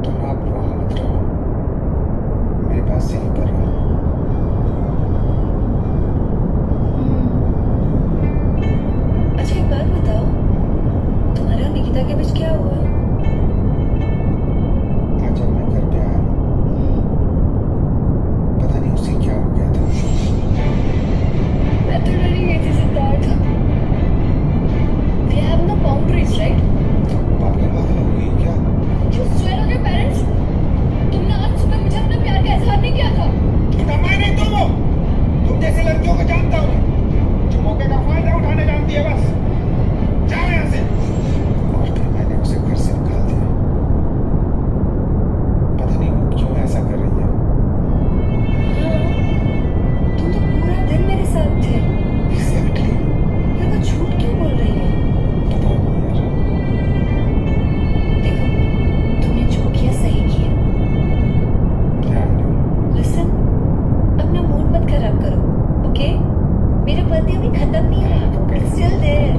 तुम आप वहां मत रहो, मेरे पास यहीं पर रहो। अच्छा एक बात बताओ, तुम्हारा निकिता के बीच क्या हुआ? आज जब मैं घर पे आया ना, पता नहीं उसे क्या हो गया था। मैं तो डरी गई थी Siddharth. They have no boundaries, right? पागल पागल हो गई क्या? You swear on your parents? तुमने आज सुबह मुझे अपने प्यार का इजहार नहीं किया था। मैं नहीं तुम जैसे लड़कियों को जानता हूँ जो मौके का फायदा उठाने जानती है। बस जाओ यहाँ से। और फिर मैंने उसे घर से निकाल दिया। पता नहीं वो क्यों ऐसा कर रही है। तुम तो पूरा दिन मेरे साथ थे। Exactly. फिर वो झूठ क्यों बोल रही है? पता नहीं यार। देखो, तुमने जो किया सही किया। ध्यान दो। Listen, अपना मूड मत खराब करो, ओके? मेरा बर्थडे अभी खत्म नहीं हुआ। It's still there.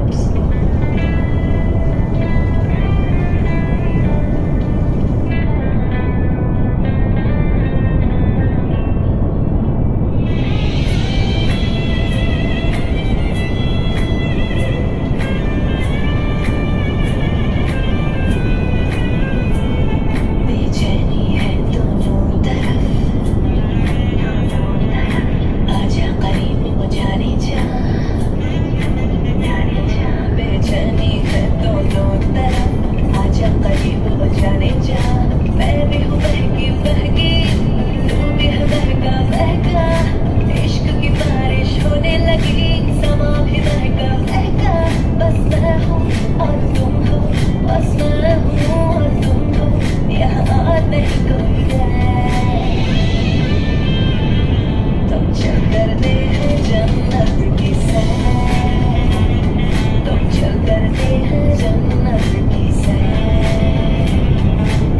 बेचैनी है दोनों तरफ, आजा करीब मुझाने जा, बेचैनी है दोनों तरफ, आजा करीब मुझाने जा। मैं भी हूँ बहकी बहकी, तू भी है बहका बहका, इश्क की बारिश होने लगी, समा भी बहका बहका। बस मैं हूँ और तुम हो, बस मैं हूँ और तुम हो, यहाँ और नहीं कोई है। तुम चल करते हैं जन्नत की सैर, तुम चल करते हैं जन्नत की सैर।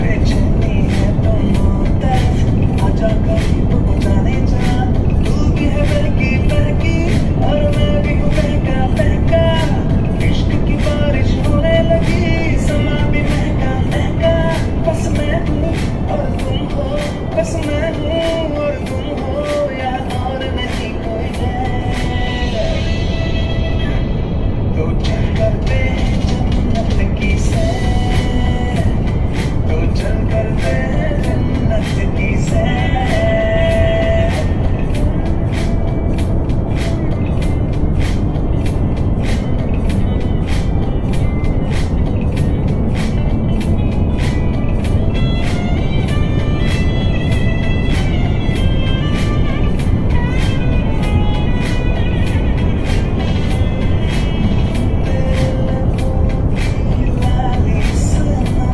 बेचैनी है दोनों तरफ, आजा करीब मुझाने जा, तू भी है बहकी बहकी और मैं भी हूँ बहका बहका, इश्क की बारिश होने लगी, समा भी महका महका। बस मैं हूँ और तुम हो, बस मैं हूँ और तुम हो, यहाँ और नहीं कोई है। तो चल करते हैं जन्नत की सैर, तो चल करते हैं जन्नत की सैर। लाली सनम,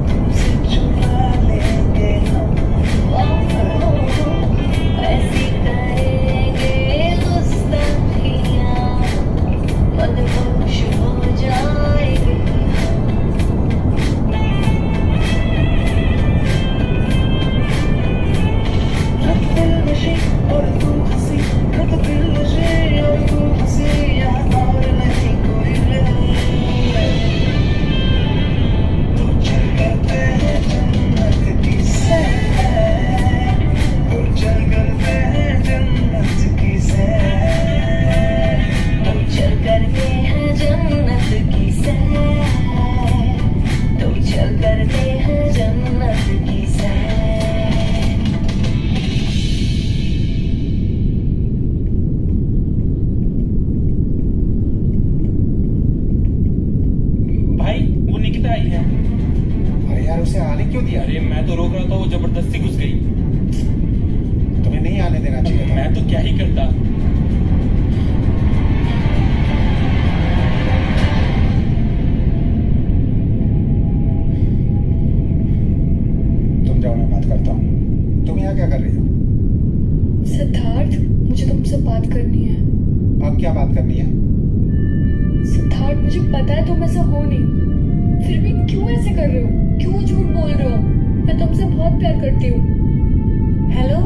तुमसे चुरा लेंगे हम, ऐसी करेंगे गुस्ताखियाँ, मदहोश हो जाएंगे हम। रब दिलनशी और तू हंसी, रब दिलनशी और तू हंसी, यहाँ और नहीं कोई है। तो चल करते हैं जन्नत की सैर, तो चल करते हैं जन्नत की सैर, तो चल करते हैं जन्नत की सैर, तो चल करते हैं जन्नत की सैर। भाई वो निकिता आई है। अरे यार उसे आने क्यों दिया? अरे मैं तो रोक रहा था, वो जबरदस्ती घुस गई। तुम्हें नहीं आने देना चाहिए था। मैं तो क्या ही करता। तुम जाओ, मैं बात करता हूँ। तुम यहाँ क्या कर रही हो? सिद्धार्थ, मुझे तुमसे बात करनी है। अब क्या बात करनी है? सिद्धार्थ, मुझे पता है तुम ऐसा हो नहीं, फिर भी क्यों ऐसे कर रहे हो? क्यों झूठ बोल रहे हो? मैं तुमसे बहुत प्यार करती हूँ। हेलो,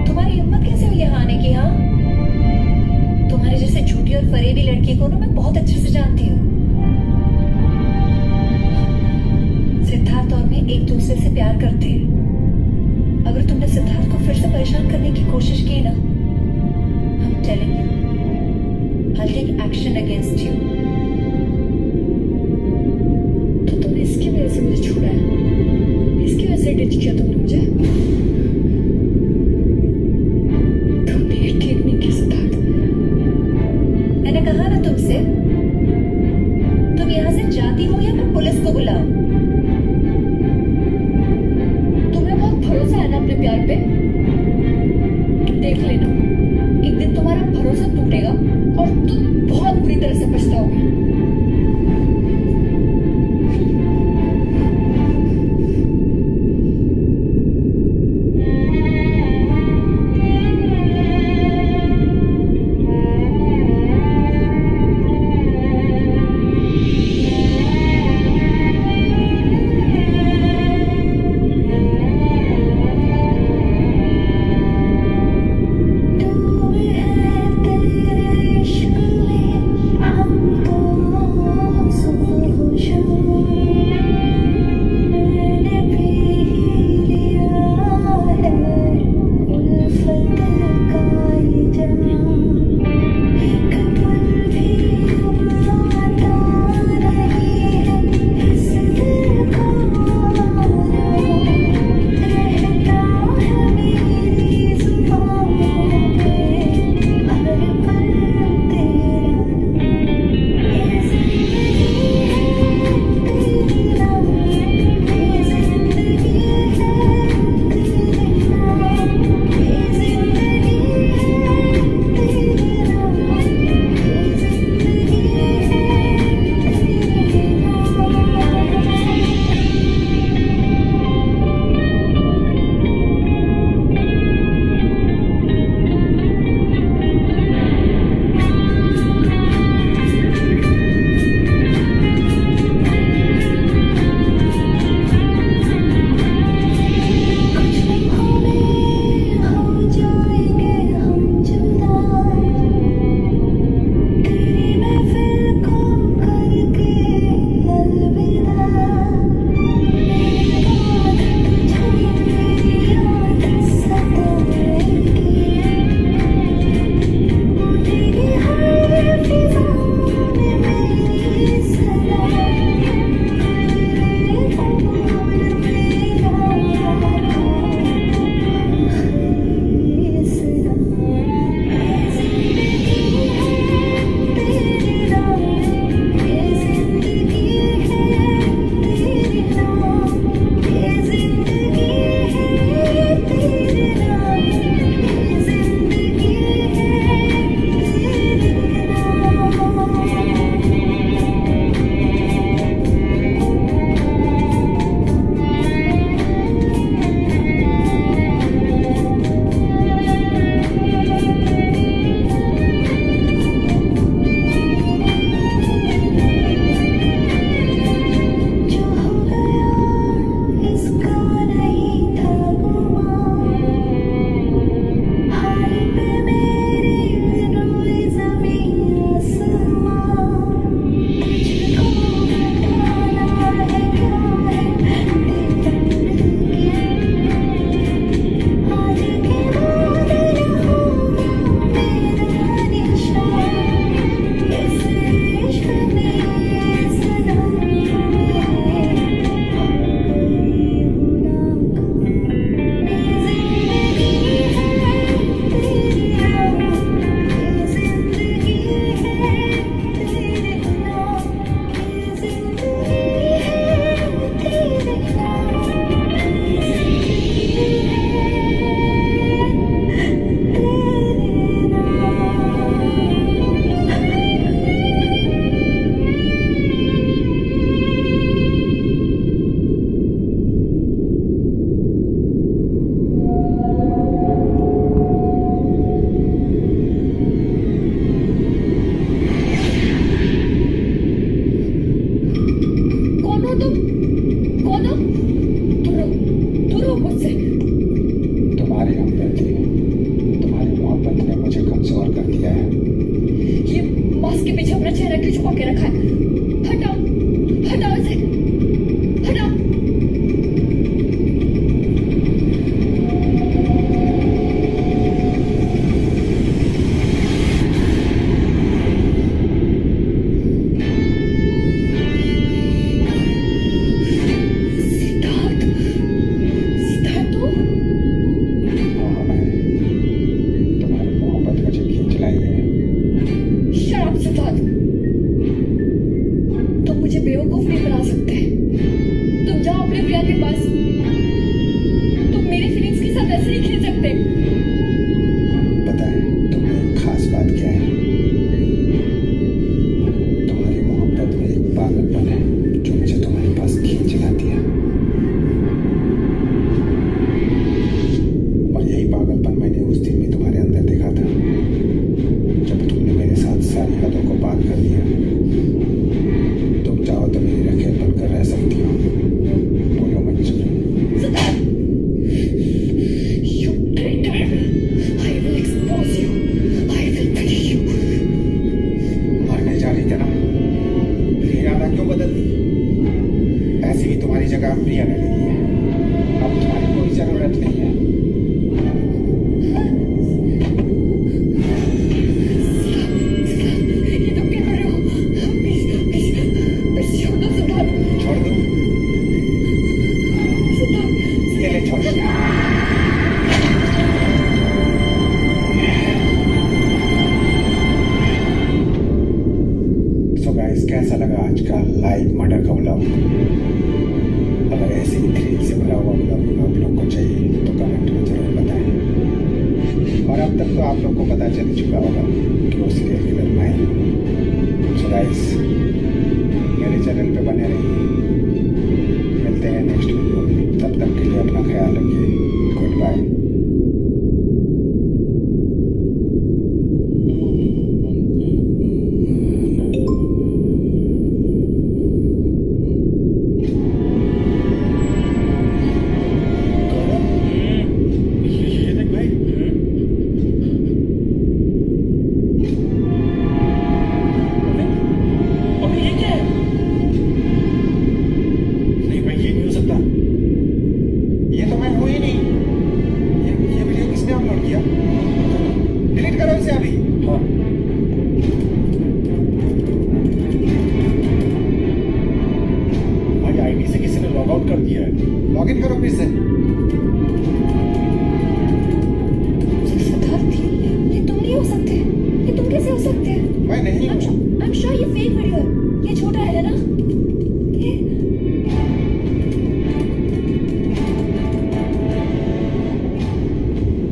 तुम्हारी हिम्मत कैसे हुई यहाँ आने की? हाँ, तुम्हारे जैसे झूठी और फरेबी लड़की को ना मैं बहुत अच्छे से जानती हूँ। दूसरे से प्यार करते हैं। अगर तुमने सिद्धार्थ को फिर से परेशान करने की कोशिश की ना, I'm telling you, I'll take action against you. तो तुमने इसकी वजह से मुझे छोड़ा है, इसकी वजह से डिच किया तुमने मुझे। तुमने ये ठीक नहीं किया सिद्धार्थ। मैंने कहा ना तुमसे, तुम यहाँ से जाती हो या मैं पुलिस को बुलाऊं? तुम्हें बहुत भरोसा है ना अपने प्यार पे। देख लेना, एक दिन तुम्हारा भरोसा टूटेगा और तुम बहुत बुरी तरह से पछताओगे। नहीं बना सकते। तुम जाओ अपने प्रिया के पास, तुम मेरी फीलिंग्स के साथ ऐसे नहीं खेल सकते। पता है तुम्हें खास बात क्या है? तुम्हारी मोहब्बत में एक पागलपन है जो मुझे तुम्हारे पास खींच लाती है, और यही पागलपन मैंने उस दिन भी तुम्हारे अंदर देखा था जब तुमने मेरे साथ सारी हदों को पार कर दिया। तुम चाहो तो मेरी रखेल बनकर रह सकती हो, बोलो मंजूर? Siddharth, you traitor! I will expose you. I will punish you. मरने जा रही थी ना, इरादा क्यों बदल दी? ऐसे भी तुम्हारी जगह प्रिया ने ले ली है, अब तुम्हारी कोई जरूरत नहीं है। ये तुम क्या कर रहे हो? Please, please, please छोड़ दो सिद्धार्थ। छोड़ दो, सिद्धार्थ, ये ले छोड़ दो। So guys, कैसा लगा आज का लाइव मर्डर का व्लॉग? अगर ऐसे ही थ्रिल से भरा हुआ व्लॉग आप लोग को चाहिए तो कमेंट में जरूर बताएं। और अब तक तो आप लोग को पता चल चुका होगा कि वो सीरियल किलर मैं हूँ। So guys, मेरे चैनल पे बने रहिए, मिलते हैं नेक्स्ट वीडियो में। तब तक के लिए अपना ख्याल रखिए। Goodbye. ये देख भाई। अबे ये क्या है? नहीं भाई, ये नहीं हो सकता। ये तो मैं हूँ ही नहीं। ये वीडियो किसने अपलोड किया? डिलीट करो इसे अभी। हाँ, भाई आईडी से किसी ने लॉग आउट कर दिया है। लॉग इन करो फिर से। सिद्धार्थ, ये तुम नहीं हो सकते। ये तुम कैसे हो सकते? मैं नहीं हूँ। I'm sure ये फेक वीडियो है। ये छोटा है ना? ये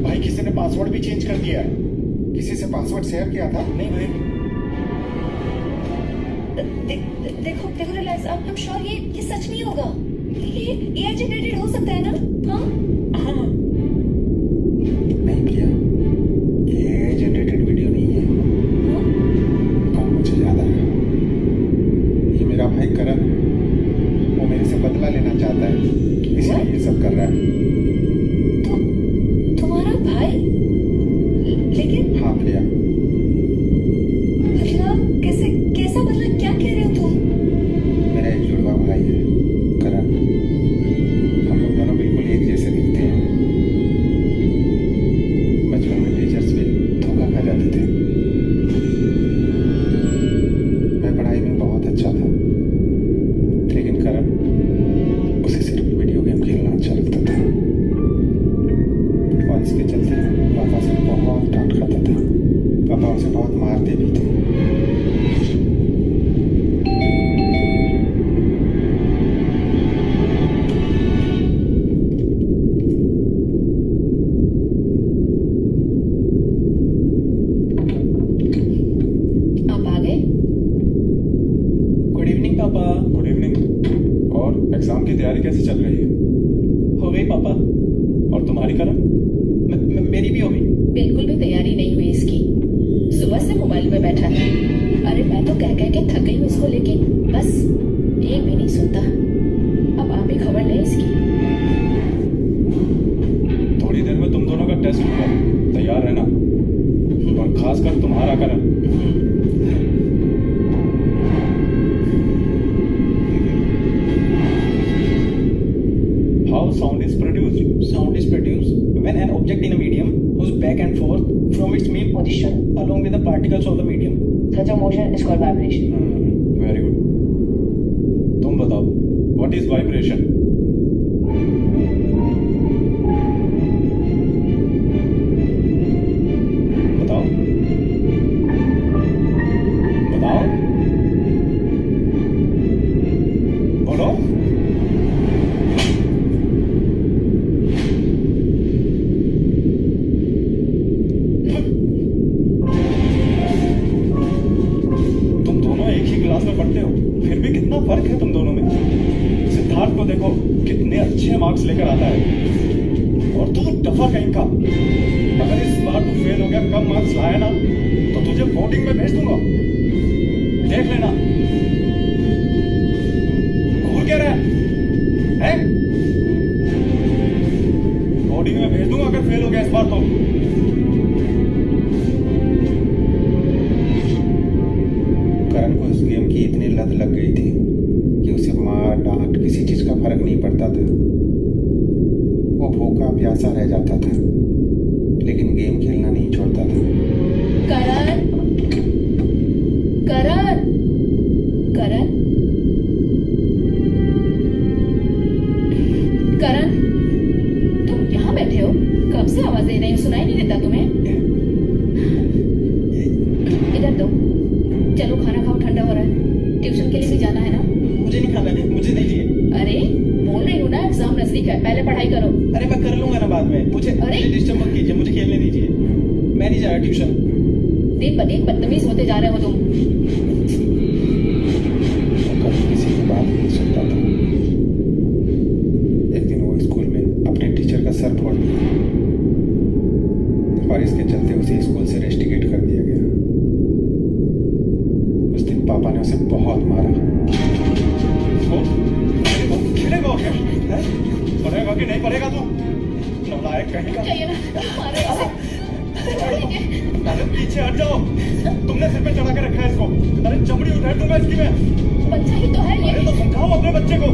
भाई किसी ने पासवर्ड भी चेंज कर दिया है। किसी से पासवर्ड शेयर किया था? नहीं भाई, देखो देखो रिलैक्स। I'm sure ये सच नहीं होगा। ये AI जनरेटेड हो सकता है ना? हाँ, नहीं प्रिया, ये जनरेटेड वीडियो नहीं है। काम मुझे याद आया। ये मेरा भाई करण है, वो मेरे से बदला लेना चाहता है, इसलिए ये सब कर रहा है। तुम्हारा भाई? लेकिन हाँ प्रिया, मतलब कैसा बदला? क्या कह रहे हो तुम? मेरा एक जुड़वा भाई है करण। हम लोग दोनों बिल्कुल एक जैसे दिखते हैं। बचपन में टीचर्स भी धोखा खा जाते थे। मैं पढ़ाई में बहुत अच्छा था, लेकिन करण, उसे सिर्फ वीडियो गेम खेलना अच्छा लगता था, और इसके चलते पापा से बहुत डांट खाता था। पापा उसे बहुत मारते भी थे। आप आ गए? गुड इवनिंग पापा। Good evening. और एग्जाम की तैयारी कैसे चल रही है? हो गई पापा। और तुम्हारी करण? मेरी भी हो गई। बिल्कुल भी तैयारी नहीं हुई इसकी। सुबह से मोबाइल पे बैठा है। अरे मैं तो कह के थक गई हूँ इसको लेके, बस एक भी नहीं सुनता। अब आप ही खबर लें इसकी। थोड़ी देर में तुम दोनों का टेस्ट होगा, तैयार रहना। और खासकर तुम्हारा करण। How sound is produced? Sound is produced when an object in a medium moves back and forth from its mean position along with the particles of the medium. Such a motion is called vibration. Very good. तुम बताओ, what is vibration? बताओ, बताओ। देखो कितने अच्छे marks लेकर आता है, और तू टफा कहीं का। अगर इस बार तू फेल हो गया, कम मार्क्स लाया ना, तो तुझे बोर्डिंग में भेज दूंगा, देख लेना। घूर क्या रहा है? बोर्डिंग में भेज दूंगा अगर फेल हो गया इस बार तो। करण को इस गेम की इतनी लत लग गई थी कि उसे मार डांट किसी चीज का फर्क नहीं पड़ता था। वो भूखा प्यासा रह जाता था, लेकिन गेम खेलना नहीं छोड़ता था। करण, करण, करण, करण, तुम यहाँ बैठे हो? कब से आवाज दे रही हूँ, सुनाई नहीं देता तुम्हें? इधर दो, चलो खाना खाओ, ठंडा हो रहा है। ट्यूशन के लिए भी जाना है ना? मुझे नहीं खाना है, मुझे नहीं चाहिए। अरे बोल रही हूँ ना, एग्जाम नजदीक है, पहले पढ़ाई करो। अरे मैं कर लूंगा ना बाद में, मुझे डिस्टर्ब मत कीजिए, मुझे खेलने दीजिए, मैं नहीं जा रहा ट्यूशन। दिन ब दिन बदतमीज होते जा रहे हो तुम। कभी किसी की बात नहीं सुनता था। एक दिन वो स्कूल में अपने टीचर का सर फोड़ दिया, और इसके चलते उसे स्कूल से रेस्टिकेट कर दिया गया। उस दिन पापा ने उसे बहुत मारा। खेलेगा क्या? पढ़ेगा कि नहीं पढ़ेगा तू? नालायक कहेगा। चाहिए ना, मारो इसे। अरे पीछे हट जाओ, तुमने सिर पे चढ़ा के रखा है इसको। अरे चमड़ी उठाड़ दूंगा इसकी मैं। बच्चा ही तो है ये। अरे तो समझाओ अपने बच्चे को।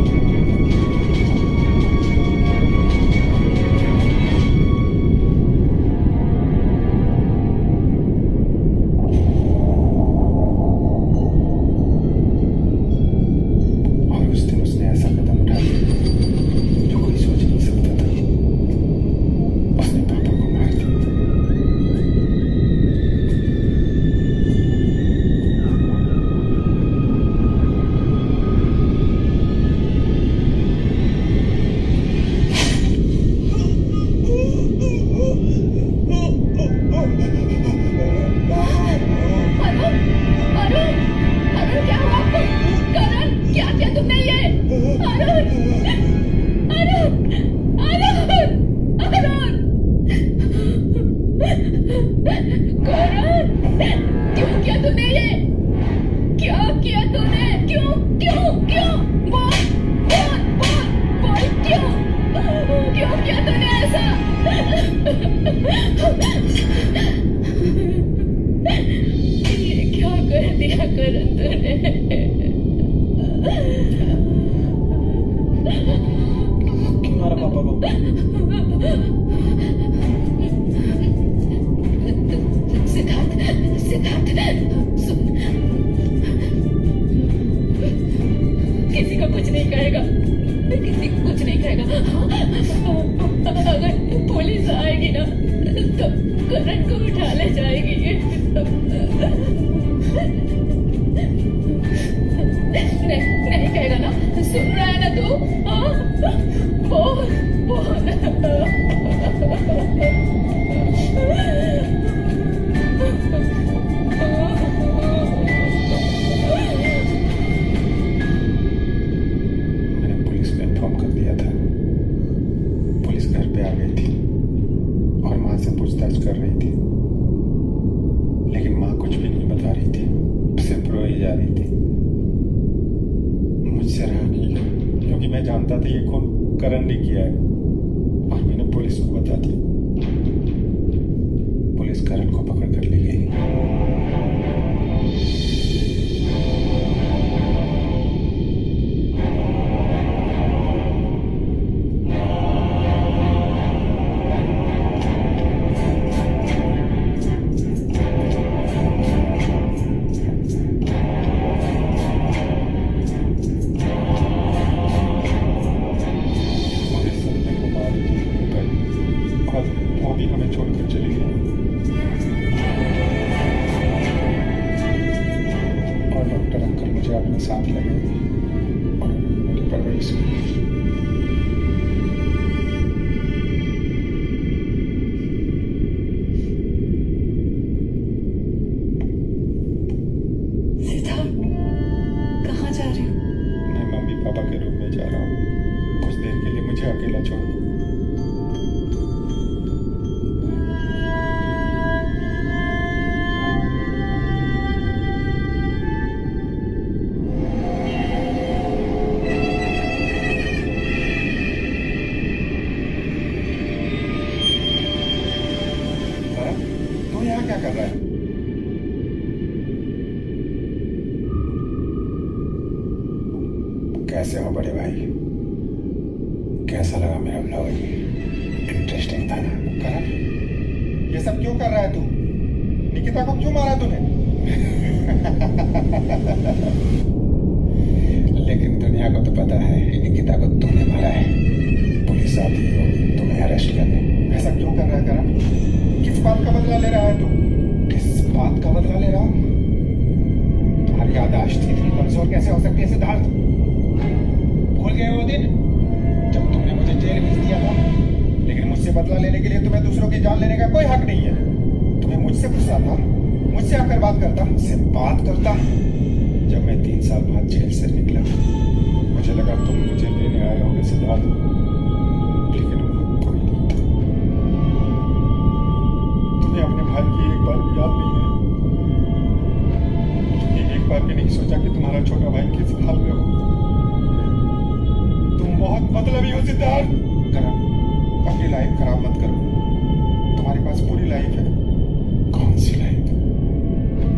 और उस दिन उसने ऐसा कदम उठाया जो कोई सोच नहीं सकता था। उसने पापा को मार दिया। अरुण, अरुण, अरुण क्या हुआ आपको? करण, क्या किया तुमने ये? अरुण, अरुण, अरुण, अरुण, करण, क्यों किया तूने ये? क्या किया तूने? क्यों क्यों क्यों? बोल बोल बोल बोल, क्यों क्यों किया तूने ऐसा? ये क्या कर दिया करण तूने? क्यों मारा पापा को? सिद्धार्थ, सिद्धार्थ, सुन, किसी को कुछ नहीं कहेगा, किसी को कुछ नहीं कहेगा। अगर पुलिस आएगी ना तो करण को उठा ले जाएगी। नहीं कहेगा ना? सुन रहा है ना तू? बोल बोल। मैंने पुलिस को इन्फॉर्म कर दिया था। पुलिस घर पे आ गई थी और माँ से पूछताछ कर रही थी, लेकिन माँ कुछ भी नहीं बता रही थी, सिर्फ रोई जा रही थी। मुझसे रहा नहीं गया, क्योंकि मैं जानता था ये खून करण ने किया है, और मैंने पुलिस को बता दिया। पुलिस करण को पकड़ कर ले गई। वो भी हमें छोड़कर चली गई, और डॉक्टर अंकल मुझे अपने साथ ले गए और मेरी परवरिश की। सिद्धार्थ, कहाँ जा रहे हो? मैं मम्मी पापा के रूम में जा रहा हूँ। कुछ देर के लिए मुझे अकेला छोड़ दो। तू यहाँ क्या कर रहा है? कैसे हो बड़े भाई? कैसा लगा मेरा ब्लॉग? इंटरेस्टिंग था ना? करण, ये सब क्यों कर रहा है तू? निकिता को क्यों मारा तूने? लेकिन दुनिया को तो पता है निकिता को तूने मारा है। पुलिस आती होगी तुम्हें अरेस्ट करने। ऐसा क्यों कर रहा है करण? किस बात का बदला ले रहा है तू? किस बात का बदला ले रहा हूं? तुम्हारी याददाश्त इतनी कमजोर कैसे हो सकती है सिद्धार्थ? भूल गए वो दिन जब तुमने मुझे जेल भेज दिया था? लेकिन मुझसे बदला लेने के लिए तुम्हें दूसरों की जान लेने का कोई हक नहीं है। तुम्हें मुझसे गुस्सा था, मुझसे आकर बात करता, मुझसे बात करता। जब मैं 3 साल बाद जेल से निकला मुझे लगा तुम मुझे लेने आए होगे सिद्धार्थ, लेकिन कोई नहीं था। तुम्हें अपने भाई की एक बार भी याद नहीं है? तुमने एक बार भी नहीं सोचा कि तुम्हारा छोटा भाई किस हाल में हो? तुम बहुत मतलबी हो सिद्धार्थ। करण, अपनी लाइफ खराब मत करो। तुम्हारे पास पूरी लाइफ है। कौन सी लाइफ?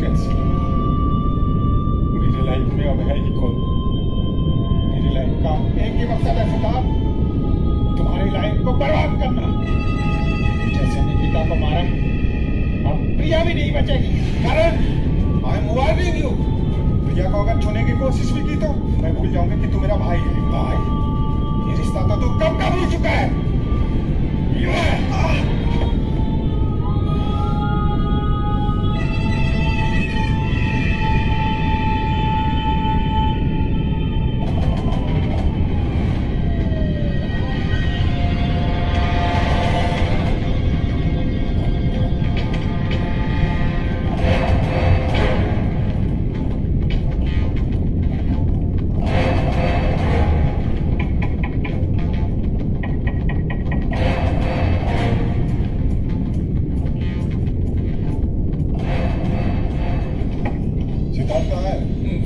कैसी लाइफ? मेरी लाइफ में अब है ही कौन? मेरी लाइफ का एक ही मकसद है सिद्धार्थ, तुम्हारी लाइफ को बर्बाद करना। जैसे निकिता को मारा, अब प्रिया भी नहीं बचेगी। करण, आई एम वार्निंग यू। प्रिया को अगर छूने की कोशिश भी की तो मैं भूल जाऊंगा कि तू मेरा भाई है। भाई? ये रिश्ता तो तू कब का भूल चुका है।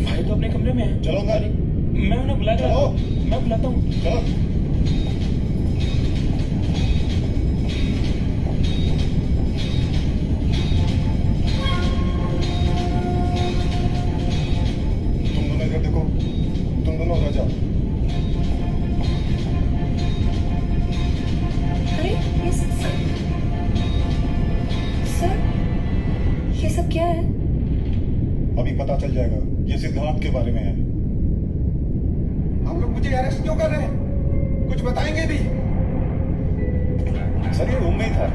भाई तो अपने कमरे में है। चलो अंदर। मैं उन्हें बुलाता हूँ। मैं बुलाता हूँ। चलो। तुम दोनों इधर देखो। तुम दोनों उधर जाओ। अरे ये सर, ये सब क्या है? अभी पता चल जाएगा। ये सिद्धार्थ के बारे में है। आप लोग मुझे अरेस्ट क्यों कर रहे हैं? कुछ बताएंगे भी? सर ये रूम में ही था।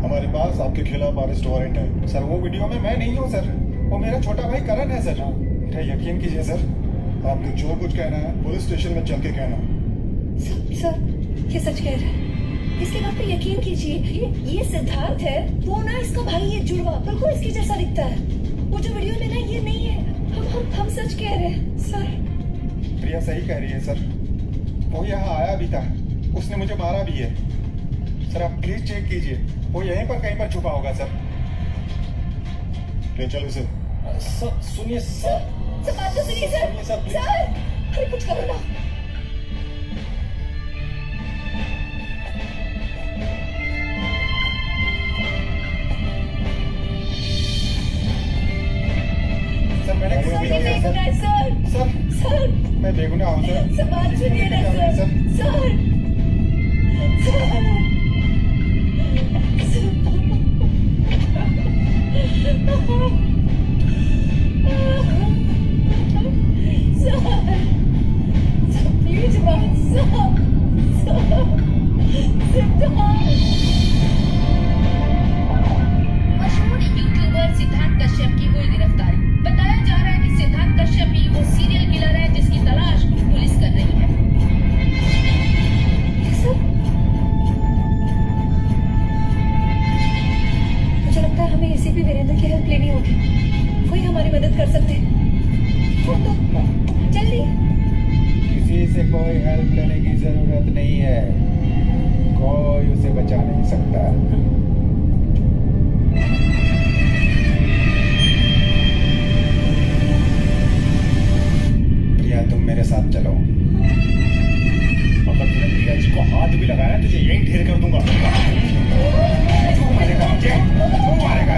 हमारे पास आपके खिलाफ अरेस्ट वारंट है। सर वो वीडियो में मैं नहीं हूँ सर, वो मेरा छोटा भाई करण है सर। मेरा यकीन कीजिए सर, आपको जो कुछ कहना है पुलिस स्टेशन में चल के कहना। सर ये सच कह रहा है, इसके बात पे यकीन कीजिए। ये सिद्धार्थ है, वो ना इसका भाई, ये जुड़वा बिल्कुल इसकी जैसा दिखता है। वो जो वीडियो में ना ये नहीं है। हम सच कह रहे हैं सर। प्रिया सही कह रही है सर, वो यहाँ आया भी था, उसने मुझे मारा भी है। सर आप प्लीज चेक कीजिए, वो यहीं पर कहीं पर छुपा होगा सर। ले चलो इसे। सुनिए सर, बात तो सुनिए सर। सर अरे कुछ करो ना। सर मैंने सर मैं बेगुनाह हूँ सर। बात सुनिए ना सर। प्लीज मशहूर यूट्यूबर सिद्धार्थ कश्यप की हुई गिरफ्तारी। बताया जा रहा है कि सिद्धार्थ कश्यप ही वो सीरियल किलर है जिसकी तलाश पुलिस कर रही है। मुझे लगता है हमें एसीपी वीरेंद्र की हेल्प लेनी होगी, वही हमारी मदद कर सकते हैं। फोन दो जल्दी। किसी से कोई हेल्प लेने की जरूरत नहीं है, कोई उसे बचा नहीं सकता। प्रिया तुम मेरे साथ चलो। अगर तूने प्रिया जी को हाथ भी लगाया तुझे यहीं ढेर कर दूंगा। तू मारेगा मुझे, तू मारेगा।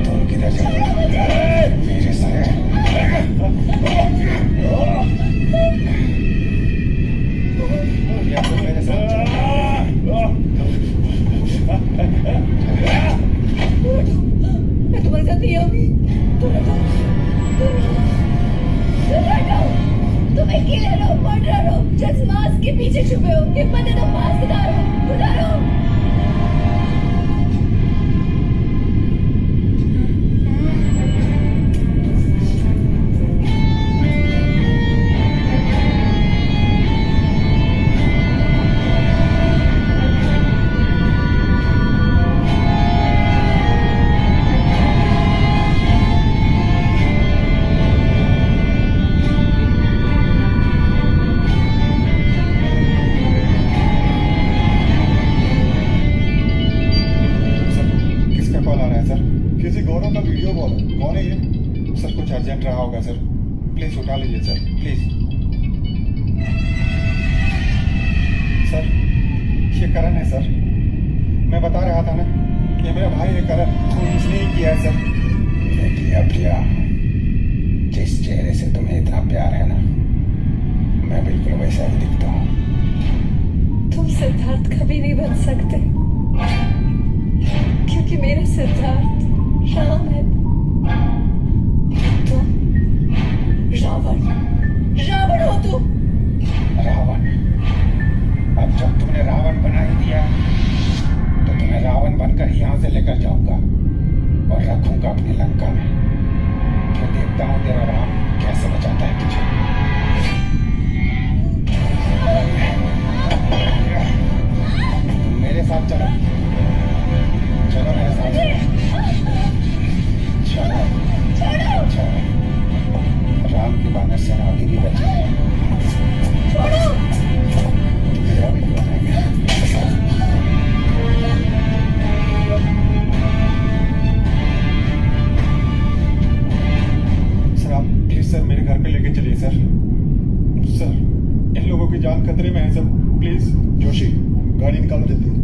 तुम किधर जा रहे हो? मेरे साथ प्रिया तुम मेरे साथ मैं तुम्हारे साथ नहीं आऊंगी। तुम अकेले रहो, मर्डर हो, जस्ट मास्क के पीछे छुपे हो। हिम्मत है तो मास्क उतारो। किसी गौरव का वीडियो कॉल है। कौन है ये? सर कुछ अर्जेंट रहा होगा सर, प्लीज उठा लीजिए सर, प्लीज। सर ये करण है सर, मैं बता रहा था ना कि मेरा भाई है करण, तो इसने ही किया है सर। प्रिया जिस चेहरे से तुम्हें इतना प्यार है ना, मैं बिल्कुल वैसा ही दिखता हूँ। तुम सिद्धार्थ कभी नहीं बन सकते, क्योंकि मेरा सिद्धार्थ राम है। तुम रावण हो तुम। रावण? अब जब तुमने रावण बना ही दिया तो तुम्हें रावण बनकर ही यहाँ से लेकर जाऊंगा और रखूंगा अपनी लंका में। फिर देखता हूँ तेरा राम कैसे बचाता है तुझे। तुम मेरे साथ चलो, चलो मेरे साथ चलो। राम की बानर सेना अभी भी बची है। मेरा भी बनाएंगे। सर आप प्लीज सर मेरे घर पे लेके चलिए सर। इन लोगों की जान खतरे में है सर, प्लीज। जोशी गाड़ी निकालो जल्दी।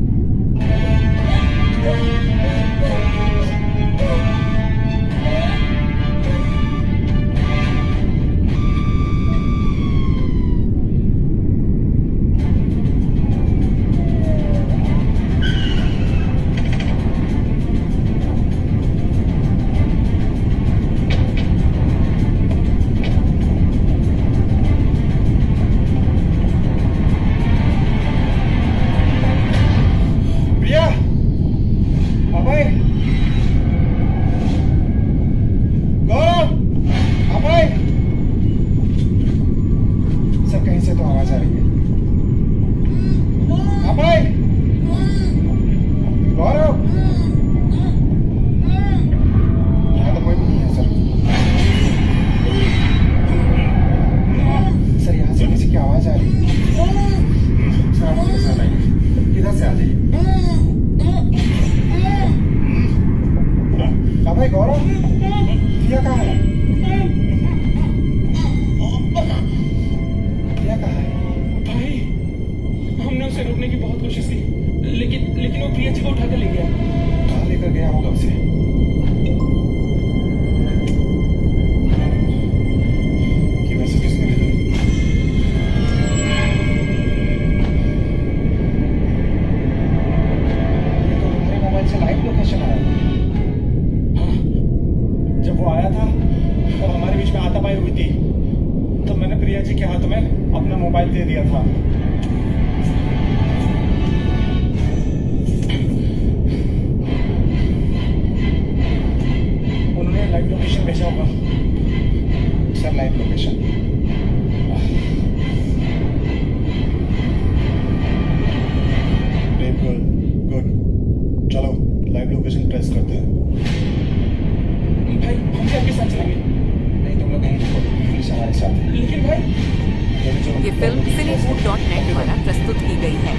द्वारा प्रस्तुत की गई है।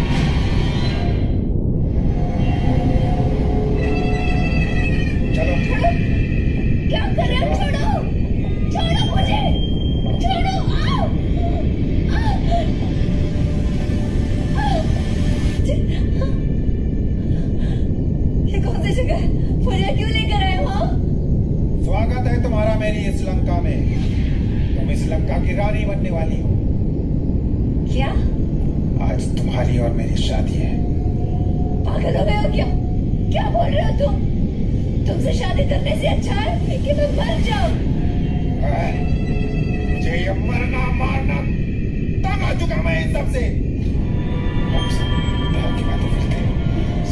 चलो क्या कर रहे हो? छोड़ो, छोड़ो मुझे, छोड़ो। आओ, ये कौन सी जगह है? मुझे क्यों लेकर आए हो? स्वागत है तुम्हारा मेरी इस लंका में। तुम इस लंका की रानी बनने वाली हो। क्या? आज तुम्हारी और मेरी शादी है। पागल हो गए हो क्या? क्या बोल रहे हो तुम? तुमसे शादी करने से अच्छा है कि मैं मर जाऊं। मुझे ये मरना मारना तंग आ चुका मैं इन सबसे। अब सब प्यार की बातें करते हैं,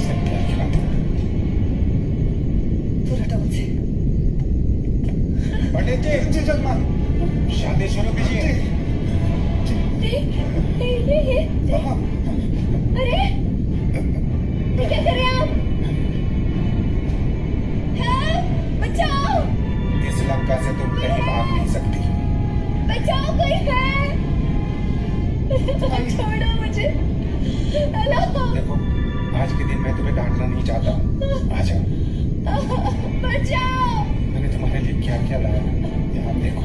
सब प्यार की बातें। दूर हटो मुझसे। पंडित जी जजमा शादी शुरू कीजिए। ये अरे ये क्या कर रहे हैं आप? बचाओ! इस लंका से तुम कहीं भाग नहीं सकती। बचाओ, कोई है? छोड़ो मुझे। हेलो, देखो आज के दिन मैं तुम्हें डांटना नहीं चाहता हूँ। आ जाओ। बचाओ! मैंने तुम्हारे लिए क्या क्या लाया है यहाँ देखो।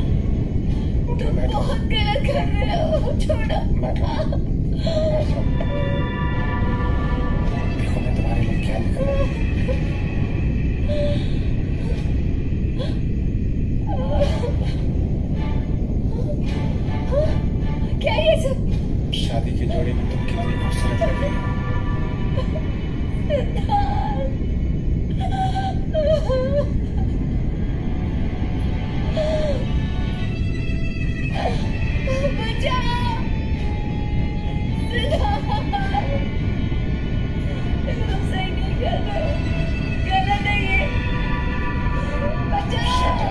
तुम बहुत गलत कर रहे हो। छोड़ो। बैठो। आ जाओ। देखो मैं तुम्हारे लिए क्या लेकर आया हूँ। क्या ये सब? शादी की जोड़ी में तुम कितनी खूबसूरत लग रही हो। बचाओ! तुम सही नहीं कर रहे हो। गलत है ये। बचाओ!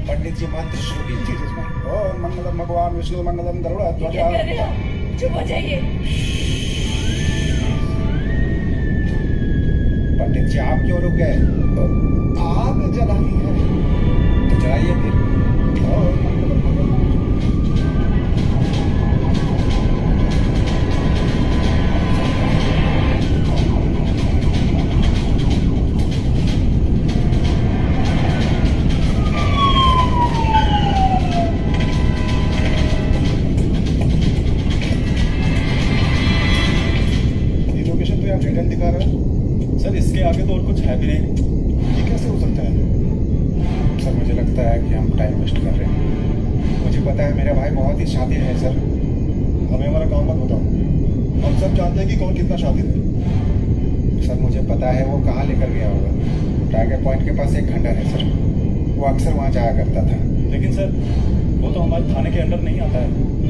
पंडित जी मंत्र शुरू कीजिए। ओम मंगलम भगवान विष्णु मंगलम गरुड़ा क्या कर रहे हो? चुप हो जाइए। पंडित जी आप क्यों रुक गए? आग जलानी है तो जलाइए फिर। ओम मंगलम भगवान ट्रेडेंट दिखा रहा है सर। इसके आगे तो और कुछ है भी नहीं। ये कैसे हो सकता है? सर मुझे लगता है कि हम टाइम वेस्ट कर रहे हैं। मुझे पता है मेरा भाई बहुत ही शातिर है सर। हमें हमारा काम मत बताओ। हम सब जानते हैं कि कौन कितना शातिर है। सर मुझे पता है वो कहाँ लेकर गया होगा। टाइगर पॉइंट के पास एक खंडर है सर। वो अक्सर वहाँ जाया करता था। लेकिन सर वो तो हमारे थाने के अंडर नहीं आता है।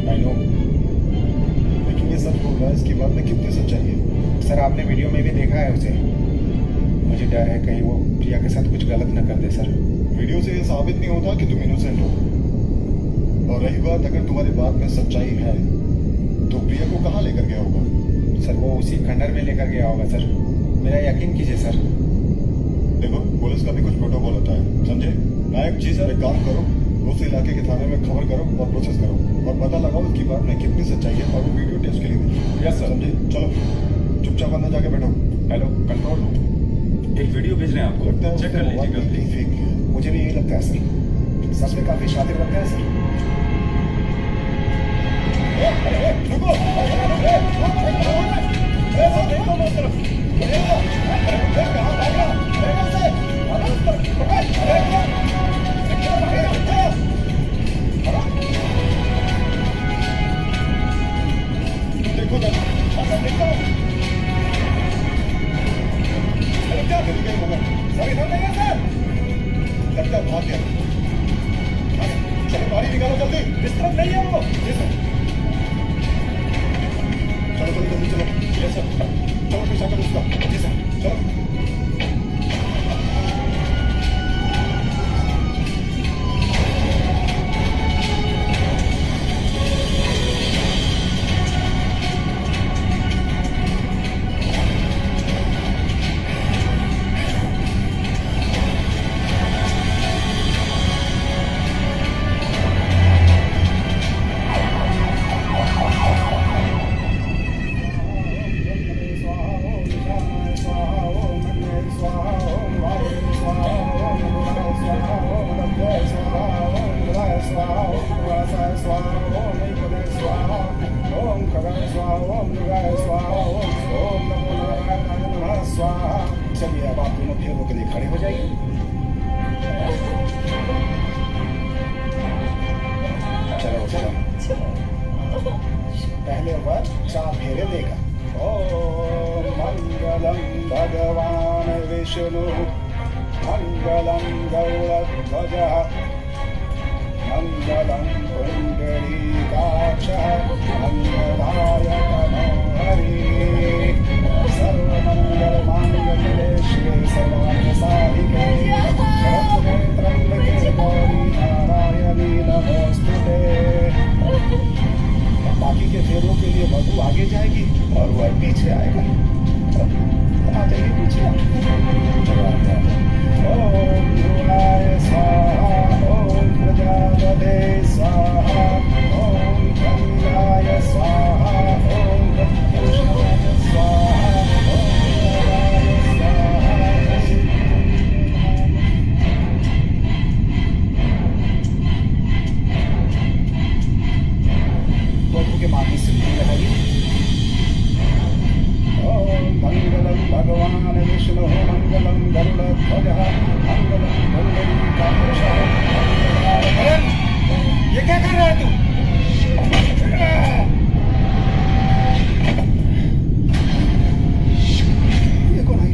आई नो, लेकिन ये सच बोल रहा है। इसकी बात में कितनी सच्चाई है? सर आपने वीडियो में भी देखा है उसे। मुझे डर है कहीं वो प्रिया के साथ कुछ गलत न कर दे सर। वीडियो से ये साबित नहीं होता कि तुम इनोसेंट हो। और रही बात अगर तुम्हारी बात में सच्चाई है तो प्रिया को कहाँ लेकर गया होगा? सर वो उसी खंडर में लेकर गया होगा सर। मेरा यकीन कीजिए सर। देखो पुलिस का भी कुछ प्रोटोकॉल होता है, समझे? नायक जी सर एक काम करो, उस इलाके के थाने में खबर करो और प्रोसेस करो और पता लगाओ उसकी बात में कितनी सच्चाई है और वो वीडियो टेस्ट के लिए भेजो। यस सर, समझे? चलो चुपचाप अंदर जाके बैठो। हेलो कंट्रोल रूम, एक वीडियो भेज रहे हैं आपको, लगता है चेक कर लीजिएगा। फेक है। मुझे भी यही लगता है सर। सच में काफी शातिर लगता है सर। देखो क्या करेंगे मगर सर इधर नहीं है सर। लगता है भाग गया। चलो गाड़ी निकालो जल्दी। इस तरफ नहीं है वो। चलो चलो जल्दी चलो। यस सर, चलो पीछा करो उसका। जी सर चलो। स्वाहा ओम वासाय स्वाहा ओम ऐकदाय स्वाहा ओम खगाय स्वाहा ओम मृगाय स्वाहा ओम नमो नारायणाय नमः स्वाहा। चलिए अब आप दोनों फेरों के लिए खड़े हो जाइए। चलो चलो पहले वह 4 फेरे देगा। ओम मंगलम भगवान विष्णु मंगलम गरुड़ध्वजः मंगलम पुंडरीकाक्षः मंगलाय तनोहरि सर्वमंगलमांगल्ये शिवे सर्वार्थसाधिके शरण्ये त्र्यंबके गौरी नारायणी नमोस्तुते। बाकी के फेरों के लिए वधू आगे जाएगी और वह पीछे आएगा। आ जाइए पीछे। ओम ध्रुवाय स्वाहा ओम प्रजापते स्वाहा ओम गंगाय स्वाहा ओम कृष्णाय स्वाहा ओम रामाय स्वाहा। वधू के माथे से लगाइए। ओम मंगलम भगवान विष्णु मंगलम गरुड़ध्वजः मंगलम पुंडरीकाक्षः। ये क्या कर रहा है तू? ये कौन है?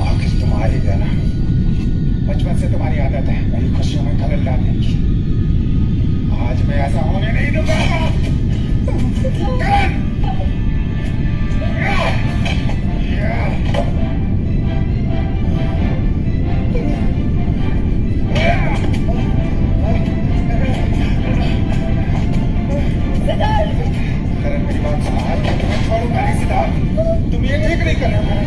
आखिर तुम आ ही गए ना। बचपन से तुम्हारी आदत है मेरी खुशियों में खलल डालने की। आज मैं ऐसा होने नहीं दूंगा। करण! करण मेरी बात सुनो। आज मैं तुम्हें छोड़ूंगा नहीं सिद्धार्थ। तुम ये ठीक नहीं कर रहे हो करण।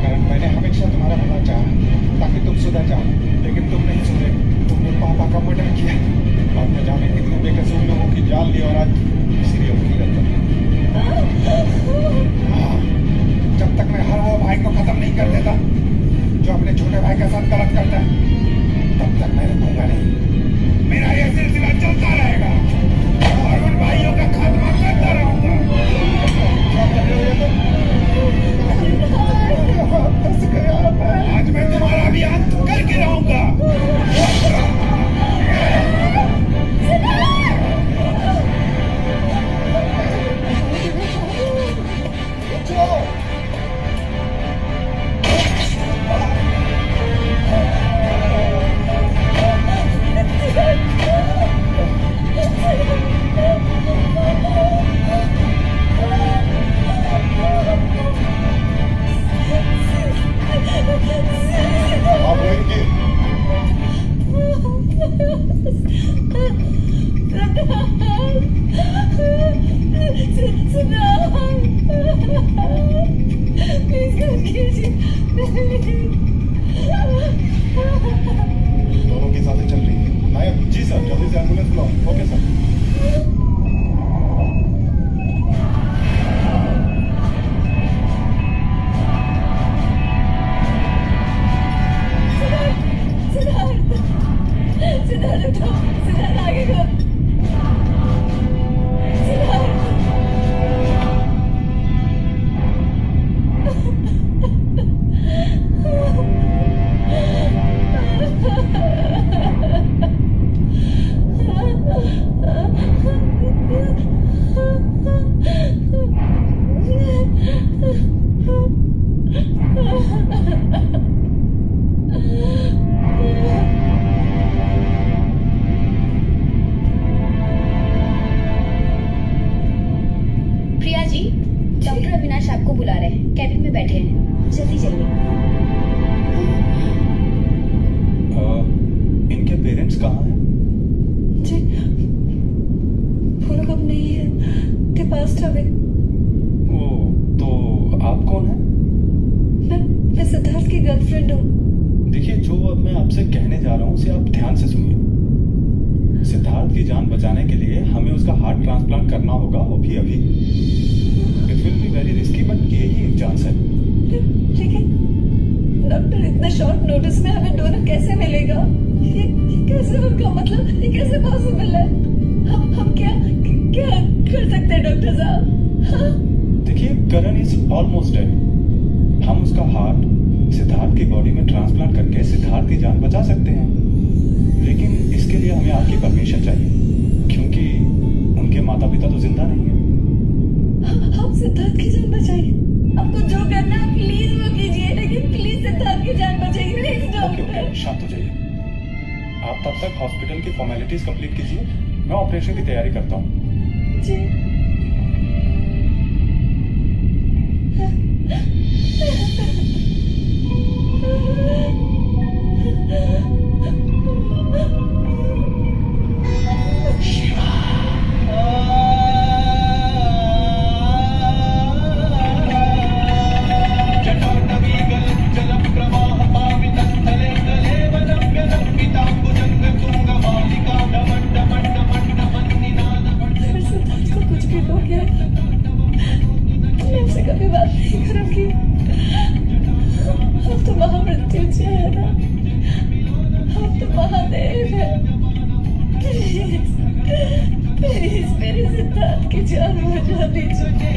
करण मैंने हमेशा तुम्हारा भला चाहा ताकि तुम सुधर जाओ, लेकिन तुम नहीं सुधरे। तुमने पापा का मर्डर किया और न जाने कितने बेकसूर लोगों की जान ली और आज इसीलिए वकीलत कर। जब तक मैं हर वो भाई को खत्म नहीं कर देता जो अपने छोटे भाई के साथ गलत करता है, तब तक मैं रुकूंगा नहीं। मेरा ये सिलसिला चलता रहेगा और उन भाइयों का खात्मा करता रहूंगा। आज मैं तुम्हारा भी अंत करके रहूंगा। दोनों की साथें चल रही है। नायक जी सर, जल्दी से एम्बुलेंस बुलाओ। Okay sir. देखिए, जो अब मैं आपसे कहने जा रहा हूँ उसे आप ध्यान से सुनिए। सिद्धार्थ की जान बचाने के लिए हमें उसका हार्ट ट्रांसप्लांट करना होगा, वो भी अभी। It will be very risky, but यही एक चांस है। लेकिन डॉक्टर, इतना शॉर्ट नोटिस में हमें डोनर कैसे मिलेगा? ये कैसे होगा? मतलब ये कैसे पॉसिबल है? हम क्या कर सकते हैं डॉक्टर साहब? हाँ? देखिए, करण इज ऑलमोस्ट डेड। हम उसका हार्ट सिद्धार्थ की बॉडी में ट्रांसप्लांट करके सिद्धार्थ की जान बचा सकते हैं, लेकिन इसके लिए हमें आपकी परमिशन चाहिए, क्योंकि उनके माता पिता तो जिंदा नहीं है। हम सिद्धार्थ की जान बचाइए। आपको जो करना है प्लीज वो कीजिए, लेकिन प्लीज सिद्धार्थ की जान बचाइए, प्लीज डॉक्टर। शांत हो जाइए। आप तब तक हॉस्पिटल की फॉर्मेलिटीज कंप्लीट कीजिए, मैं ऑपरेशन की तैयारी करता हूँ। जी। कुछ भी हो गया, मैं आपसे कभी बात नहीं करूंगी। हम तो महामृत्युंजय है ना, हम तो महादेव है। प्लीज प्लीज मेरे सिद्धार्थ की जान बचा दीजिए।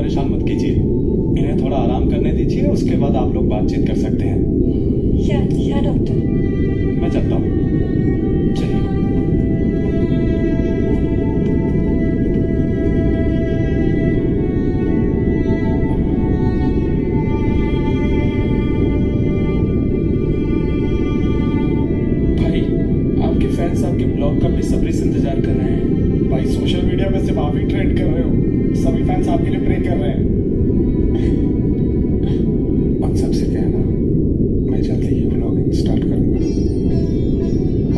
परेशान मत कीजिए, इन्हें थोड़ा आराम करने दीजिए, उसके बाद आप लोग बातचीत कर सकते हैं। क्या डॉक्टर? मैं चलता हूँ, चलिए। भाई, आपके फैंस आपके ब्लॉग का बेसब्री से इंतजार कर रहे हैं। भाई, सोशल मीडिया में सिर्फ आप ही ट्रेंड कर रहे हो, सभी फैंस आपके लिए प्रे कर रहे हैं। उन सबसे कहना मैं जल्दी ही ब्लॉगिंग स्टार्ट करूंगा,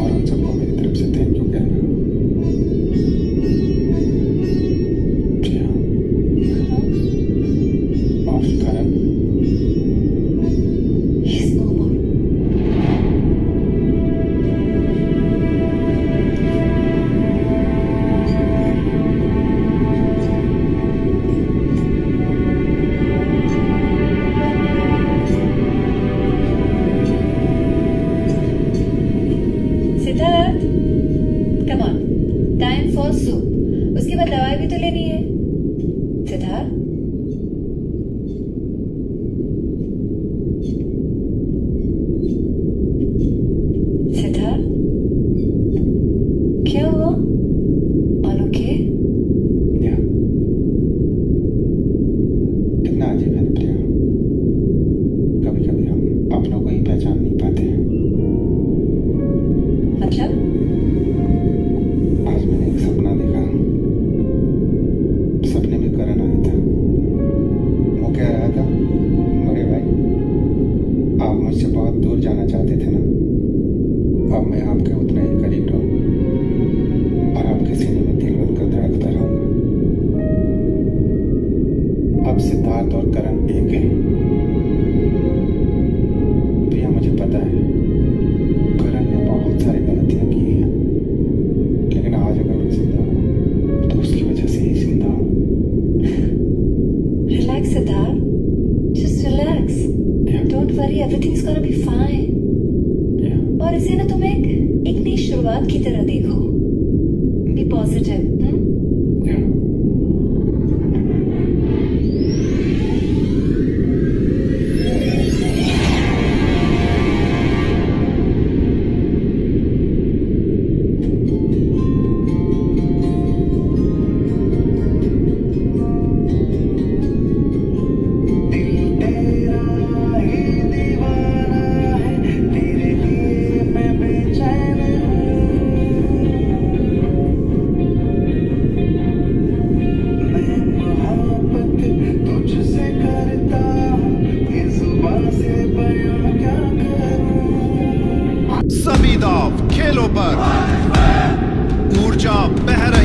और उन सबको मेरी तरफ से थैंक यू कहना। जी हाँ। और करण, He's no more. Siddharth, come on, time for soup. उसके बाद दवाई भी तो लेनी है। सिद्धार्थ, सिद्धार्थ, क्या हुआ? All okay? या कितना अजीब है ना प्रिया, कभी कभी हम अपनों को ही पहचान नहीं पाते हैं। मतलब? आज मैंने एक सपना देखा। सपने में करण आया था। वो कह रहा था, बड़े भाई, आप मुझसे बहुत दूर जाना चाहते थे ना, अब मैं आपके उतने ही करीब रहूंगा और आपके सीने में दिल बनकर धड़कता रहूंगा। अब सिद्धार्थ और करण एक हैं। प्रिया, मुझे पता है करण ने बहुत सारी गलतियां की हैं, लेकिन आज अगर मैं जिंदा हूं तो उसकी वजह से ही जिंदा हूं। Relax, Siddharth. Just relax. Yeah. Don't worry, everything's gonna be fine. Yeah. और इसे ना तुम एक नई शुरुआत की तरह देखो। Be positive. Yeah. सभी दाव खेलों पर, ऊर्जा बह रही